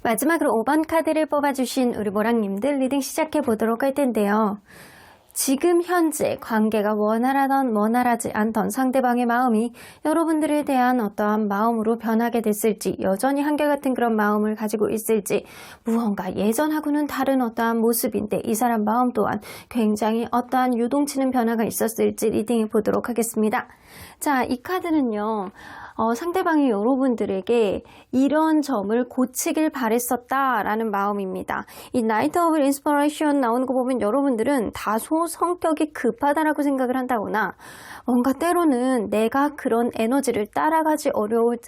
마지막으로 5번 카드를 뽑아주신 우리 모랑님들 리딩 시작해 보도록 할 텐데요. 지금 현재 관계가 원활하지 않던 상대방의 마음이 여러분들에 대한 어떠한 마음으로 변하게 됐을지 여전히 한결같은 그런 마음을 가지고 있을지 무언가 예전하고는 다른 어떠한 모습인데 이 사람 마음 또한 굉장히 어떠한 유동치는 변화가 있었을지 리딩해 보도록 하겠습니다. 자, 이 카드는요. 상대방이 여러분들에게 이런 점을 고치길 바랬었다라는 마음입니다. 이 나이트 오브 인스퍼레이션 나오는 거 보면 여러분들은 다소 성격이 급하다라고 생각을 한다거나 뭔가 때로는 내가 그런 에너지를 따라가기 어려울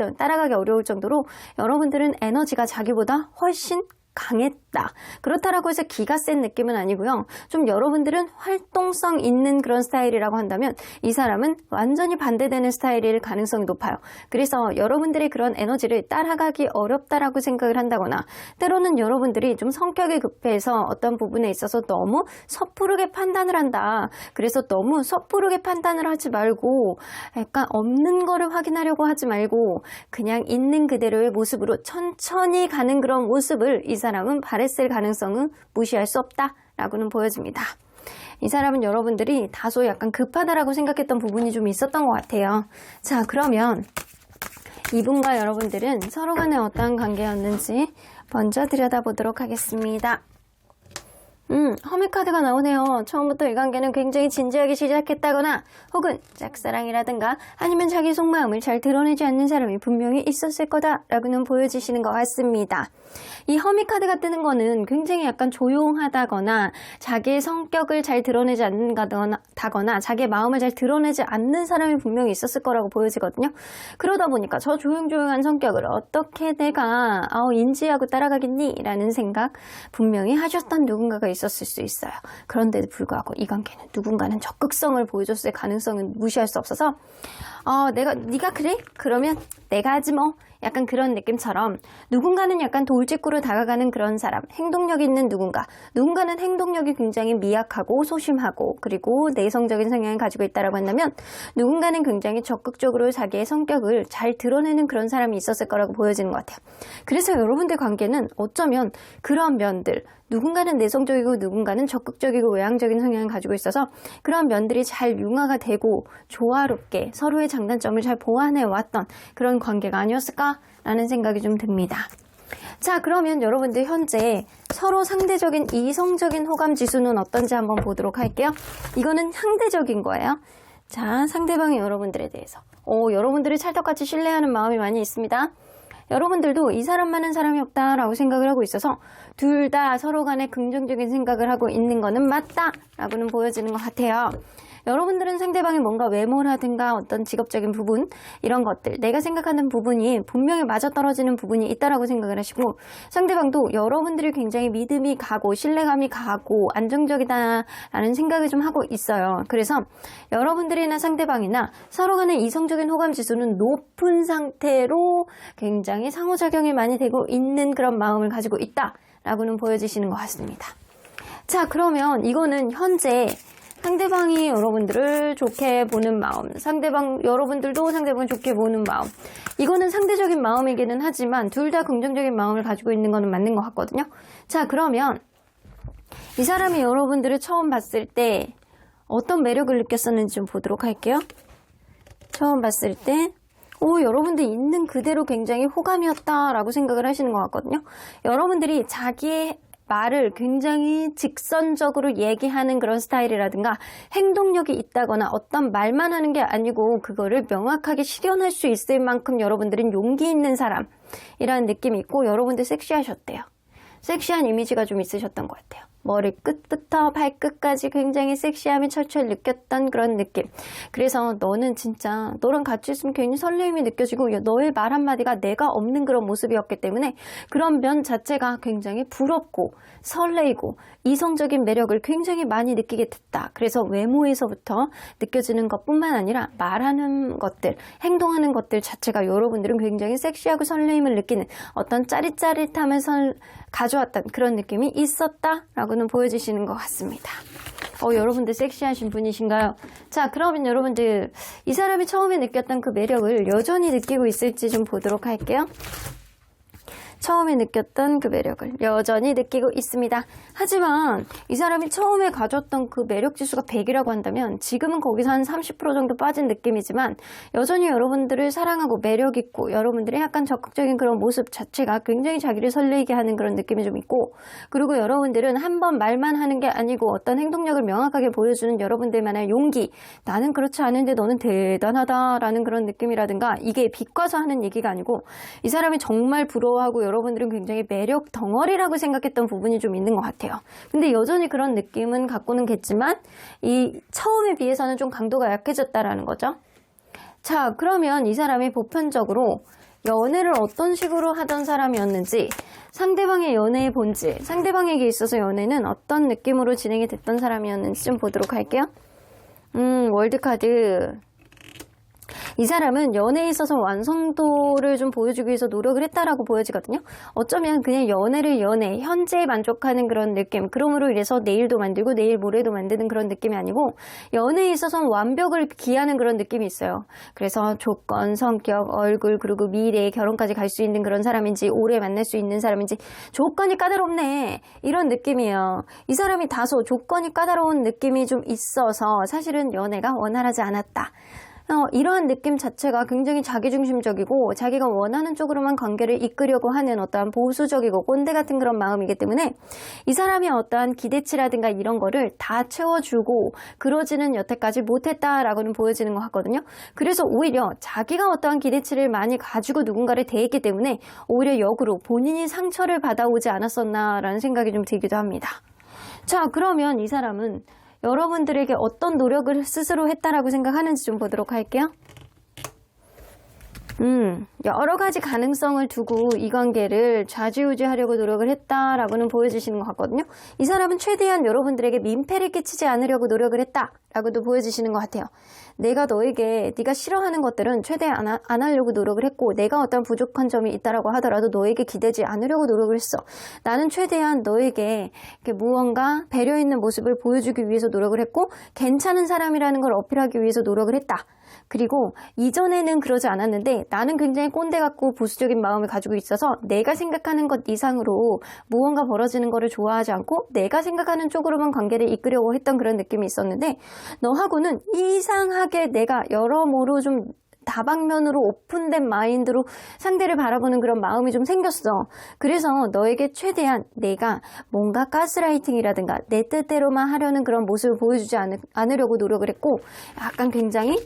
정도로 여러분들은 에너지가 자기보다 훨씬 강했다. 그렇다라고 해서 기가 센 느낌은 아니고요. 좀 여러분들은 활동성 있는 그런 스타일이라고 한다면 이 사람은 완전히 반대되는 스타일일 가능성이 높아요. 그래서 여러분들의 그런 에너지를 따라가기 어렵다라고 생각을 한다거나 때로는 여러분들이 좀 성격이 급해서 어떤 부분에 있어서 너무 섣부르게 판단을 한다. 그래서 너무 섣부르게 판단을 하지 말고 약간 없는 거를 확인하려고 하지 말고 그냥 있는 그대로의 모습으로 천천히 가는 그런 모습을 이 사람은 바랬을 가능성은 무시할 수 없다라고는 보여집니다. 이 사람은 여러분들이 다소 약간 급하다라고 생각했던 부분이 좀 있었던 것 같아요. 자, 그러면 이분과 여러분들은 서로 간에 어떠한 관계였는지 먼저 들여다보도록 하겠습니다. 허미 카드가 나오네요. 처음부터 이 관계는 굉장히 진지하게 시작했다거나 혹은 짝사랑이라든가 아니면 자기 속마음을 잘 드러내지 않는 사람이 분명히 있었을 거다라고는 보여지시는 것 같습니다. 이 허미 카드가 뜨는 거는 굉장히 약간 조용하다거나 자기의 성격을 잘 드러내지 않는다거나 자기의 마음을 잘 드러내지 않는 사람이 분명히 있었을 거라고 보여지거든요. 그러다 보니까 저 조용조용한 성격을 어떻게 내가 인지하고 따라가겠니? 라는 생각 분명히 하셨던 누군가가 있었을 수 있어요. 그런데도 불구하고 이 관계는 누군가는 적극성을 보여줬을 가능성은 무시할 수 없어서 네가 그래? 그러면 내가 하지 뭐. 약간 그런 느낌처럼 누군가는 약간 돌직구로 다가가는 그런 사람, 행동력 있는 누군가는 행동력이 굉장히 미약하고 소심하고 그리고 내성적인 성향을 가지고 있다고 한다면 누군가는 굉장히 적극적으로 자기의 성격을 잘 드러내는 그런 사람이 있었을 거라고 보여지는 것 같아요. 그래서 여러분들 관계는 어쩌면 그런 면들, 누군가는 내성적이고 누군가는 적극적이고 외향적인 성향을 가지고 있어서 그런 면들이 잘 융화가 되고 조화롭게 서로의 장단점을 잘 보완해 왔던 그런 관계가 아니었을까라는 생각이 좀 듭니다. 자, 그러면 여러분들 현재 서로 상대적인 이성적인 호감 지수는 어떤지 한번 보도록 할게요. 이거는 상대적인 거예요. 자, 상대방이 여러분들에 대해서 여러분들이 찰떡같이 신뢰하는 마음이 많이 있습니다. 여러분들도 이 사람만한 사람이 없다라고 생각을 하고 있어서 둘 다 서로 간에 긍정적인 생각을 하고 있는 거는 맞다라고는 보여지는 것 같아요. 여러분들은 상대방이 뭔가 외모라든가 어떤 직업적인 부분 이런 것들 내가 생각하는 부분이 분명히 맞아떨어지는 부분이 있다라고 생각을 하시고 상대방도 여러분들이 굉장히 믿음이 가고 신뢰감이 가고 안정적이다라는 생각을 좀 하고 있어요. 그래서 여러분들이나 상대방이나 서로 간의 이성적인 호감 지수는 높은 상태로 굉장히 상호작용이 많이 되고 있는 그런 마음을 가지고 있다라고는 보여지시는 것 같습니다. 자, 그러면 이거는 현재 상대방이 여러분들을 좋게 보는 마음, 여러분들도 상대방을 좋게 보는 마음. 이거는 상대적인 마음이기는 하지만 둘 다 긍정적인 마음을 가지고 있는 거는 맞는 것 같거든요. 자, 그러면 이 사람이 여러분들을 처음 봤을 때 어떤 매력을 느꼈었는지 좀 보도록 할게요. 처음 봤을 때 여러분들 있는 그대로 굉장히 호감이었다라고 생각을 하시는 것 같거든요. 여러분들이 자기의 말을 굉장히 직선적으로 얘기하는 그런 스타일이라든가 행동력이 있다거나 어떤 말만 하는 게 아니고 그거를 명확하게 실현할 수 있을 만큼 여러분들은 용기 있는 사람이라는 느낌이 있고 여러분들 섹시하셨대요. 섹시한 이미지가 좀 있으셨던 것 같아요. 머리 끝부터 발끝까지 굉장히 섹시함이 철철 느꼈던 그런 느낌. 그래서 너는 진짜 너랑 같이 있으면 괜히 설레임이 느껴지고 너의 말 한마디가 내가 없는 그런 모습이었기 때문에 그런 면 자체가 굉장히 부럽고 설레이고 이성적인 매력을 굉장히 많이 느끼게 됐다. 그래서 외모에서부터 느껴지는 것뿐만 아니라 말하는 것들, 행동하는 것들 자체가 여러분들은 굉장히 섹시하고 설레임을 느끼는 어떤 짜릿짜릿함을 가져왔던 그런 느낌이 있었다라고는 보여지시는 것 같습니다. 여러분들 섹시하신 분이신가요? 자, 그러면 여러분들 이 사람이 처음에 느꼈던 그 매력을 여전히 느끼고 있을지 좀 보도록 할게요. 처음에 느꼈던 그 매력을 여전히 느끼고 있습니다. 하지만 이 사람이 처음에 가졌던 그 매력 지수가 100이라고 한다면 지금은 거기서 한 30% 정도 빠진 느낌이지만 여전히 여러분들을 사랑하고 매력 있고 여러분들의 약간 적극적인 그런 모습 자체가 굉장히 자기를 설레게 하는 그런 느낌이 좀 있고 그리고 여러분들은 한 번 말만 하는 게 아니고 어떤 행동력을 명확하게 보여주는 여러분들만의 용기 나는 그렇지 않은데 너는 대단하다라는 그런 느낌이라든가 이게 비꼬아서 하는 얘기가 아니고 이 사람이 정말 부러워하고 여러분들은 굉장히 매력 덩어리라고 생각했던 부분이 좀 있는 것 같아요. 근데 여전히 그런 느낌은 갖고는 겠지만 이 처음에 비해서는 좀 강도가 약해졌다라는 거죠. 자, 그러면 이 사람이 보편적으로 연애를 어떤 식으로 하던 사람이었는지 상대방의 연애의 본질, 상대방에게 있어서 연애는 어떤 느낌으로 진행이 됐던 사람이었는지 좀 보도록 할게요. 월드카드. 이 사람은 연애에 있어서 완성도를 좀 보여주기 위해서 노력을 했다라고 보여지거든요. 어쩌면 그냥 연애, 현재에 만족하는 그런 느낌, 그럼으로 인해서 내일도 만들고 내일 모레도 만드는 그런 느낌이 아니고 연애에 있어서는 완벽을 기하는 그런 느낌이 있어요. 그래서 조건, 성격, 얼굴, 그리고 미래, 결혼까지 갈 수 있는 그런 사람인지 오래 만날 수 있는 사람인지 조건이 까다롭네 이런 느낌이에요. 이 사람이 다소 조건이 까다로운 느낌이 좀 있어서 사실은 연애가 원활하지 않았다. 이러한 느낌 자체가 굉장히 자기중심적이고 자기가 원하는 쪽으로만 관계를 이끌려고 하는 어떠한 보수적이고 꼰대 같은 그런 마음이기 때문에 이 사람이 어떠한 기대치라든가 이런 거를 다 채워주고 그러지는 여태까지 못했다라고는 보여지는 것 같거든요. 그래서 오히려 자기가 어떠한 기대치를 많이 가지고 누군가를 대했기 때문에 오히려 역으로 본인이 상처를 받아오지 않았었나라는 생각이 좀 들기도 합니다. 자, 그러면 이 사람은 여러분들에게 어떤 노력을 스스로 했다라고 생각하는지 좀 보도록 할게요. 여러 가지 가능성을 두고 이 관계를 좌지우지하려고 노력을 했다라고는 보여지시는 것 같거든요. 이 사람은 최대한 여러분들에게 민폐를 끼치지 않으려고 노력을 했다라고도 보여지시는 것 같아요. 내가 너에게 네가 싫어하는 것들은 최대한 안 하려고 노력을 했고 내가 어떤 부족한 점이 있다라고 하더라도 너에게 기대지 않으려고 노력을 했어. 나는 최대한 너에게 무언가 배려 있는 모습을 보여주기 위해서 노력을 했고 괜찮은 사람이라는 걸 어필하기 위해서 노력을 했다. 그리고 이전에는 그러지 않았는데 나는 굉장히 꼰대 같고 보수적인 마음을 가지고 있어서 내가 생각하는 것 이상으로 무언가 벌어지는 거를 좋아하지 않고 내가 생각하는 쪽으로만 관계를 이끌려고 했던 그런 느낌이 있었는데 너하고는 이상하게 내가 여러모로 좀 다방면으로 오픈된 마인드로 상대를 바라보는 그런 마음이 좀 생겼어. 그래서 너에게 최대한 내가 뭔가 가스라이팅이라든가 내 뜻대로만 하려는 그런 모습을 보여주지 않으려고 노력을 했고 약간 굉장히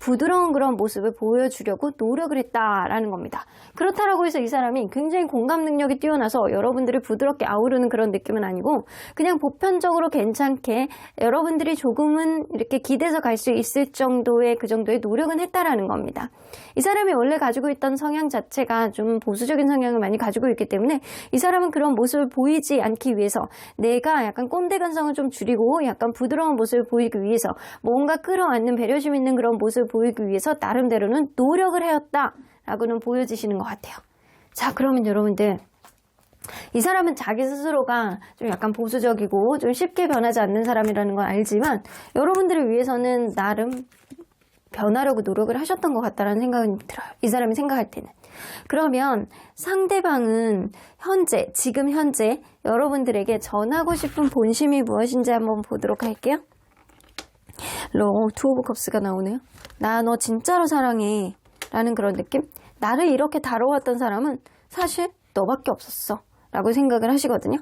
부드러운 그런 모습을 보여주려고 노력을 했다라는 겁니다. 그렇다라고 해서 이 사람이 굉장히 공감 능력이 뛰어나서 여러분들을 부드럽게 아우르는 그런 느낌은 아니고 그냥 보편적으로 괜찮게 여러분들이 조금은 이렇게 기대서 갈 수 있을 정도의 그 정도의 노력은 했다라는 겁니다. 이 사람이 원래 가지고 있던 성향 자체가 좀 보수적인 성향을 많이 가지고 있기 때문에 이 사람은 그런 모습을 보이지 않기 위해서 내가 약간 꼰대 감성을 좀 줄이고 약간 부드러운 모습을 보이기 위해서 뭔가 끌어안는 배려심 있는 그런 모습을 보이기 위해서 나름대로는 노력을 해왔다라고는 보여지시는 것 같아요. 자, 그러면 여러분들 이 사람은 자기 스스로가 좀 약간 보수적이고 좀 쉽게 변하지 않는 사람이라는 건 알지만 여러분들을 위해서는 나름 변하려고 노력을 하셨던 것 같다라는 생각은 들어요. 이 사람이 생각할 때는. 그러면 상대방은 지금 현재 여러분들에게 전하고 싶은 본심이 무엇인지 한번 보도록 할게요. 투 오브 컵스가 나오네요. 나 너 진짜로 사랑해 라는 그런 느낌? 나를 이렇게 다뤄왔던 사람은 사실 너밖에 없었어 라고 생각을 하시거든요.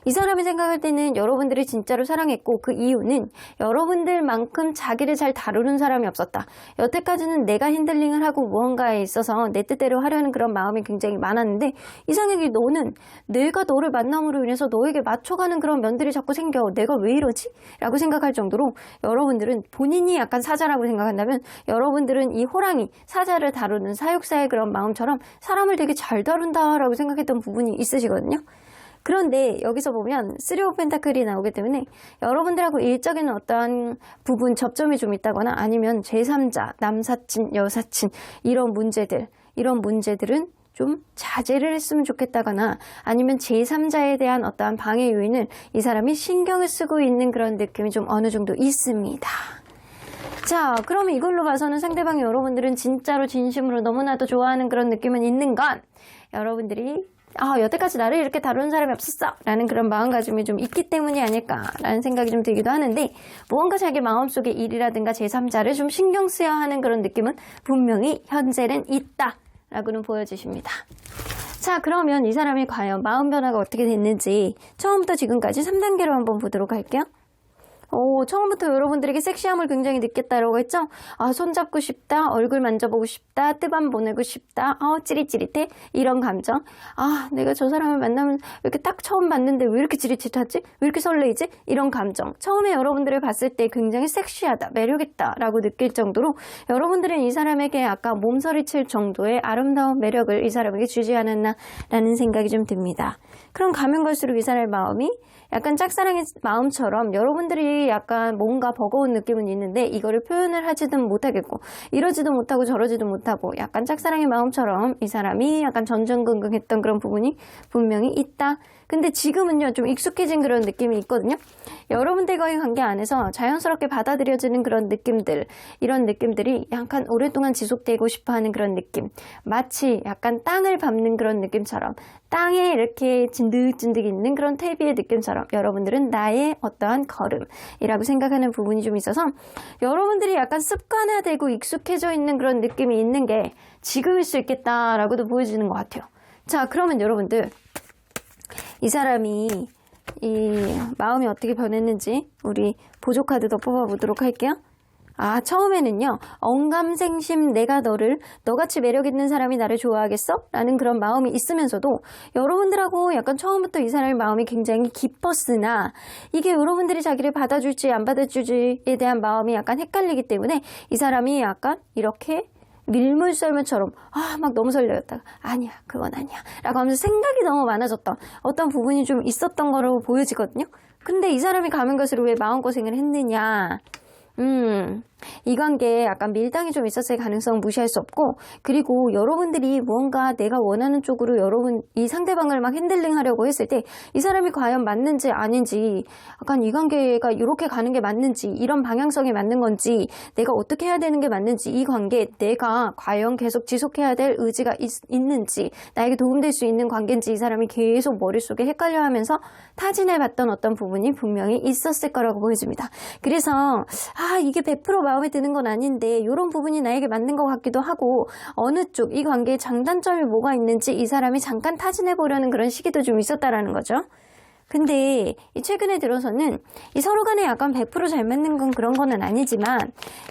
이 사람이 생각할 때는 여러분들이 진짜로 사랑했고 그 이유는 여러분들만큼 자기를 잘 다루는 사람이 없었다. 여태까지는 내가 핸들링을 하고 무언가에 있어서 내 뜻대로 하려는 그런 마음이 굉장히 많았는데 이상하게 너는 내가 너를 만남으로 인해서 너에게 맞춰가는 그런 면들이 자꾸 생겨. 내가 왜 이러지? 라고 생각할 정도로 여러분들은 본인이 약간 사자라고 생각한다면 여러분들은 이 호랑이, 사자를 다루는 사육사의 그런 마음처럼 사람을 되게 잘 다룬다라고 생각했던 부분이 있으시거든요. 그런데 여기서 보면 3 오브 펜타클이 나오기 때문에 여러분들하고 일적인 어떠한 부분 접점이 좀 있다거나 아니면 제3자, 남사친, 여사친 이런 문제들은 좀 자제를 했으면 좋겠다거나 아니면 제3자에 대한 어떠한 방해 요인을 이 사람이 신경을 쓰고 있는 그런 느낌이 좀 어느 정도 있습니다. 자, 그러면 이걸로 봐서는 상대방이 여러분들은 진짜로 진심으로 너무나도 좋아하는 그런 느낌은 있는 건 여러분들이 여태까지 나를 이렇게 다루는 사람이 없었어 라는 그런 마음가짐이 좀 있기 때문이 아닐까라는 생각이 좀 들기도 하는데 무언가 자기 마음속에 일이라든가 제3자를 좀 신경 써야 하는 그런 느낌은 분명히 현재는 있다 라고는 보여주십니다. 자, 그러면 이 사람이 과연 마음 변화가 어떻게 됐는지 처음부터 지금까지 3단계로 한번 보도록 할게요. 처음부터 여러분들에게 섹시함을 굉장히 느꼈다라고 했죠? 손잡고 싶다, 얼굴 만져보고 싶다, 뜨밤 보내고 싶다, 찌릿찌릿해, 이런 감정. 내가 저 사람을 만나면 이렇게 딱 처음 봤는데 왜 이렇게 찌릿찌릿하지? 왜 이렇게 설레이지? 이런 감정. 처음에 여러분들을 봤을 때 굉장히 섹시하다, 매력있다 라고 느낄 정도로 여러분들은 이 사람에게 아까 몸서리칠 정도의 아름다운 매력을 이 사람에게 주지 않았나 라는 생각이 좀 듭니다. 그럼 가면 갈수록 이 사람의 마음이 약간 짝사랑의 마음처럼 여러분들이 약간 뭔가 버거운 느낌은 있는데 이거를 표현을 하지도 못하겠고 이러지도 못하고 저러지도 못하고 약간 짝사랑의 마음처럼 이 사람이 약간 전전긍긍했던 그런 부분이 분명히 있다. 근데 지금은요 좀 익숙해진 그런 느낌이 있거든요. 여러분들과의 관계 안에서 자연스럽게 받아들여지는 그런 느낌들, 이런 느낌들이 약간 오랫동안 지속되고 싶어하는 그런 느낌, 마치 약간 땅을 밟는 그런 느낌처럼 땅에 이렇게 진득진득 있는 그런 퇴비의 느낌처럼 여러분들은 나의 어떠한 걸음, 이라고 생각하는 부분이 좀 있어서 여러분들이 약간 습관화되고 익숙해져 있는 그런 느낌이 있는 게 지금일 수 있겠다라고도 보여지는 것 같아요. 자, 그러면 여러분들 이 사람이 이 마음이 어떻게 변했는지 우리 보조 카드 더 뽑아보도록 할게요. 처음에는요, 언감생심 내가 너같이 매력있는 사람이 나를 좋아하겠어? 라는 그런 마음이 있으면서도 여러분들하고 약간 처음부터 이 사람의 마음이 굉장히 깊었으나 이게 여러분들이 자기를 받아줄지 안 받아줄지에 대한 마음이 약간 헷갈리기 때문에 이 사람이 약간 이렇게 밀물썰매처럼 막 너무 설레었다가 아니야 그건 아니야 라고 하면서 생각이 너무 많아졌던 어떤 부분이 좀 있었던 거로 보여지거든요. 근데 이 사람이 가면 갈수록 왜 마음고생을 했느냐, 이 관계에 약간 밀당이 좀 있었을 가능성은 무시할 수 없고, 그리고 여러분들이 무언가 내가 원하는 쪽으로 이 상대방을 막 핸들링 하려고 했을 때 이 사람이 과연 맞는지 아닌지, 약간 이 관계가 이렇게 가는 게 맞는지, 이런 방향성이 맞는 건지, 내가 어떻게 해야 되는 게 맞는지, 이 관계 내가 과연 계속 지속해야 될 의지가 있는지, 나에게 도움될 수 있는 관계인지 이 사람이 계속 머릿속에 헷갈려 하면서 타진해 봤던 어떤 부분이 분명히 있었을 거라고 보여집니다. 그래서 이게 100% 마음에 드는 건 아닌데 이런 부분이 나에게 맞는 것 같기도 하고, 어느 쪽, 이 관계에 장단점이 뭐가 있는지 이 사람이 잠깐 타진해 보려는 그런 시기도 좀 있었다라는 거죠. 근데 이 최근에 들어서는 이 서로 간에 약간 100% 잘 맞는 건 그런 거는 아니지만,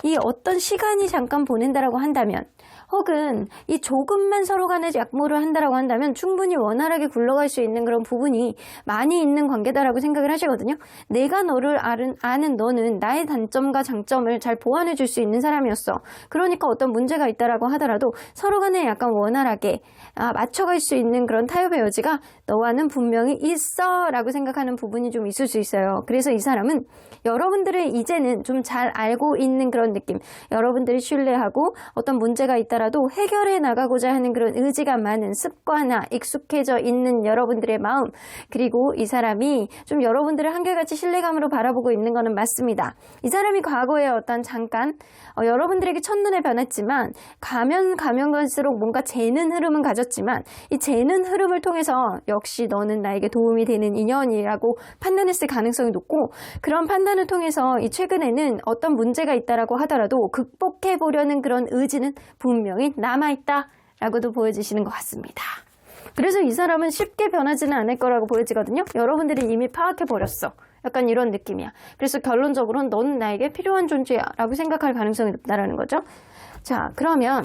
이 어떤 시간이 잠깐 보낸다라고 한다면, 혹은 이 조금만 서로 간에 약모를 한다라고 한다면 충분히 원활하게 굴러갈 수 있는 그런 부분이 많이 있는 관계다라고 생각을 하시거든요. 내가 너를 아는 너는 나의 단점과 장점을 잘 보완해 줄 수 있는 사람이었어. 그러니까 어떤 문제가 있다라고 하더라도 서로 간에 약간 원활하게 맞춰갈 수 있는 그런 타협의 여지가 너와는 분명히 있어 라고 생각하는 부분이 좀 있을 수 있어요. 그래서 이 사람은 여러분들을 이제는 좀 잘 알고 있는 그런 느낌, 여러분들이 신뢰하고 어떤 문제가 있더라도 해결해 나가고자 하는 그런 의지가 많은, 습관화, 익숙해져 있는 여러분들의 마음, 그리고 이 사람이 좀 여러분들을 한결같이 신뢰감으로 바라보고 있는 거는 맞습니다. 이 사람이 과거에 어떤 잠깐 여러분들에게 첫눈에 변했지만 가면 갈수록 뭔가 재는 흐름은 가졌지만, 이 재는 흐름을 통해서 역시 너는 나에게 도움이 되는 인연이라고 판단했을 가능성이 높고, 그런 판단을 통해서 이 최근에는 어떤 문제가 있다라고 하더라도 극복해 보려는 그런 의지는 분명히 남아있다라고도 보여지시는 것 같습니다. 그래서 이 사람은 쉽게 변하지는 않을 거라고 보여지거든요. 여러분들이 이미 파악해버렸어. 약간 이런 느낌이야. 그래서 결론적으로는 너는 나에게 필요한 존재야 라고 생각할 가능성이 높다라는 거죠. 자, 그러면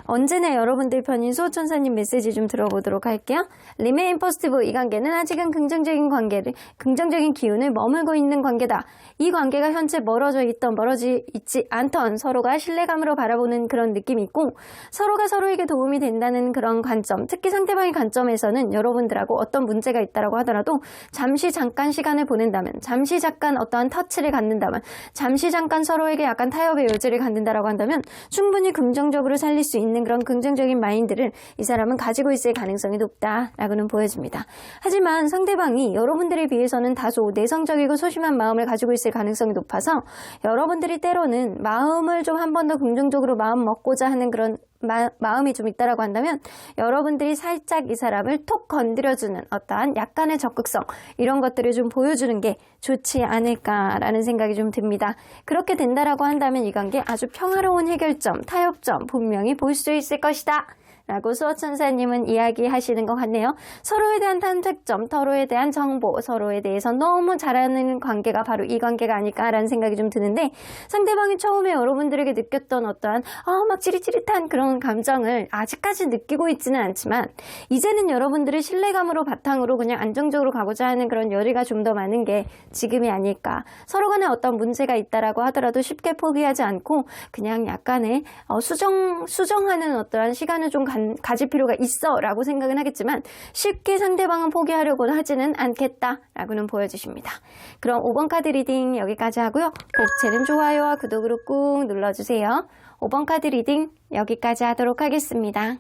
언제나 여러분들 편인 수호천사님 메시지 좀 들어보도록 할게요. Remain positive. 이 관계는 아직은 긍정적인 기운을 머물고 있는 관계다. 이 관계가 현재 멀어져 있지 않던 서로가 신뢰감으로 바라보는 그런 느낌이 있고, 서로가 서로에게 도움이 된다는 그런 관점, 특히 상대방의 관점에서는 여러분들하고 어떤 문제가 있다라고 하더라도 잠시 잠깐 시간을 보낸다면, 잠시 잠깐 어떠한 터치를 갖는다면, 잠시 잠깐 서로에게 약간 타협의 여지를 갖는다라고 한다면 충분히 긍정적으로 살릴 수 있는 그런 긍정적인 마인드를 이 사람은 가지고 있을 가능성이 높다라고는 보여집니다. 하지만 상대방이 여러분들에 비해서는 다소 내성적이고 소심한 마음을 가지고 있을 가능성이 높아서 여러분들이 때로는 마음을 좀 한 번 더 긍정적으로 마음 먹고자 하는 그런 마음이 좀 있다라고 한다면 여러분들이 살짝 이 사람을 톡 건드려주는 어떠한 약간의 적극성, 이런 것들을 좀 보여주는 게 좋지 않을까라는 생각이 좀 듭니다. 그렇게 된다라고 한다면 이 관계 아주 평화로운 해결점, 타협점 분명히 볼 수 있을 것이다 라고 수호천사님은 이야기하시는 것 같네요. 서로에 대한 탐색점, 서로에 대한 정보, 서로에 대해서 너무 잘하는 관계가 바로 이 관계가 아닐까라는 생각이 좀 드는데, 상대방이 처음에 여러분들에게 느꼈던 어떠한 막 찌릿찌릿한 그런 감정을 아직까지 느끼고 있지는 않지만, 이제는 여러분들을 신뢰감으로 바탕으로 그냥 안정적으로 가고자 하는 그런 열의가 좀 더 많은 게 지금이 아닐까. 서로 간에 어떤 문제가 있다라고 하더라도 쉽게 포기하지 않고 그냥 약간의 수정하는 어떠한 시간을 좀 가질 필요가 있어 라고 생각은 하겠지만, 쉽게 상대방은 포기하려고 하지는 않겠다 라고는 보여주십니다. 그럼 5번 카드 리딩 여기까지 하고요. 복채는 좋아요와 구독으로 꾹 눌러주세요. 5번 카드 리딩 여기까지 하도록 하겠습니다.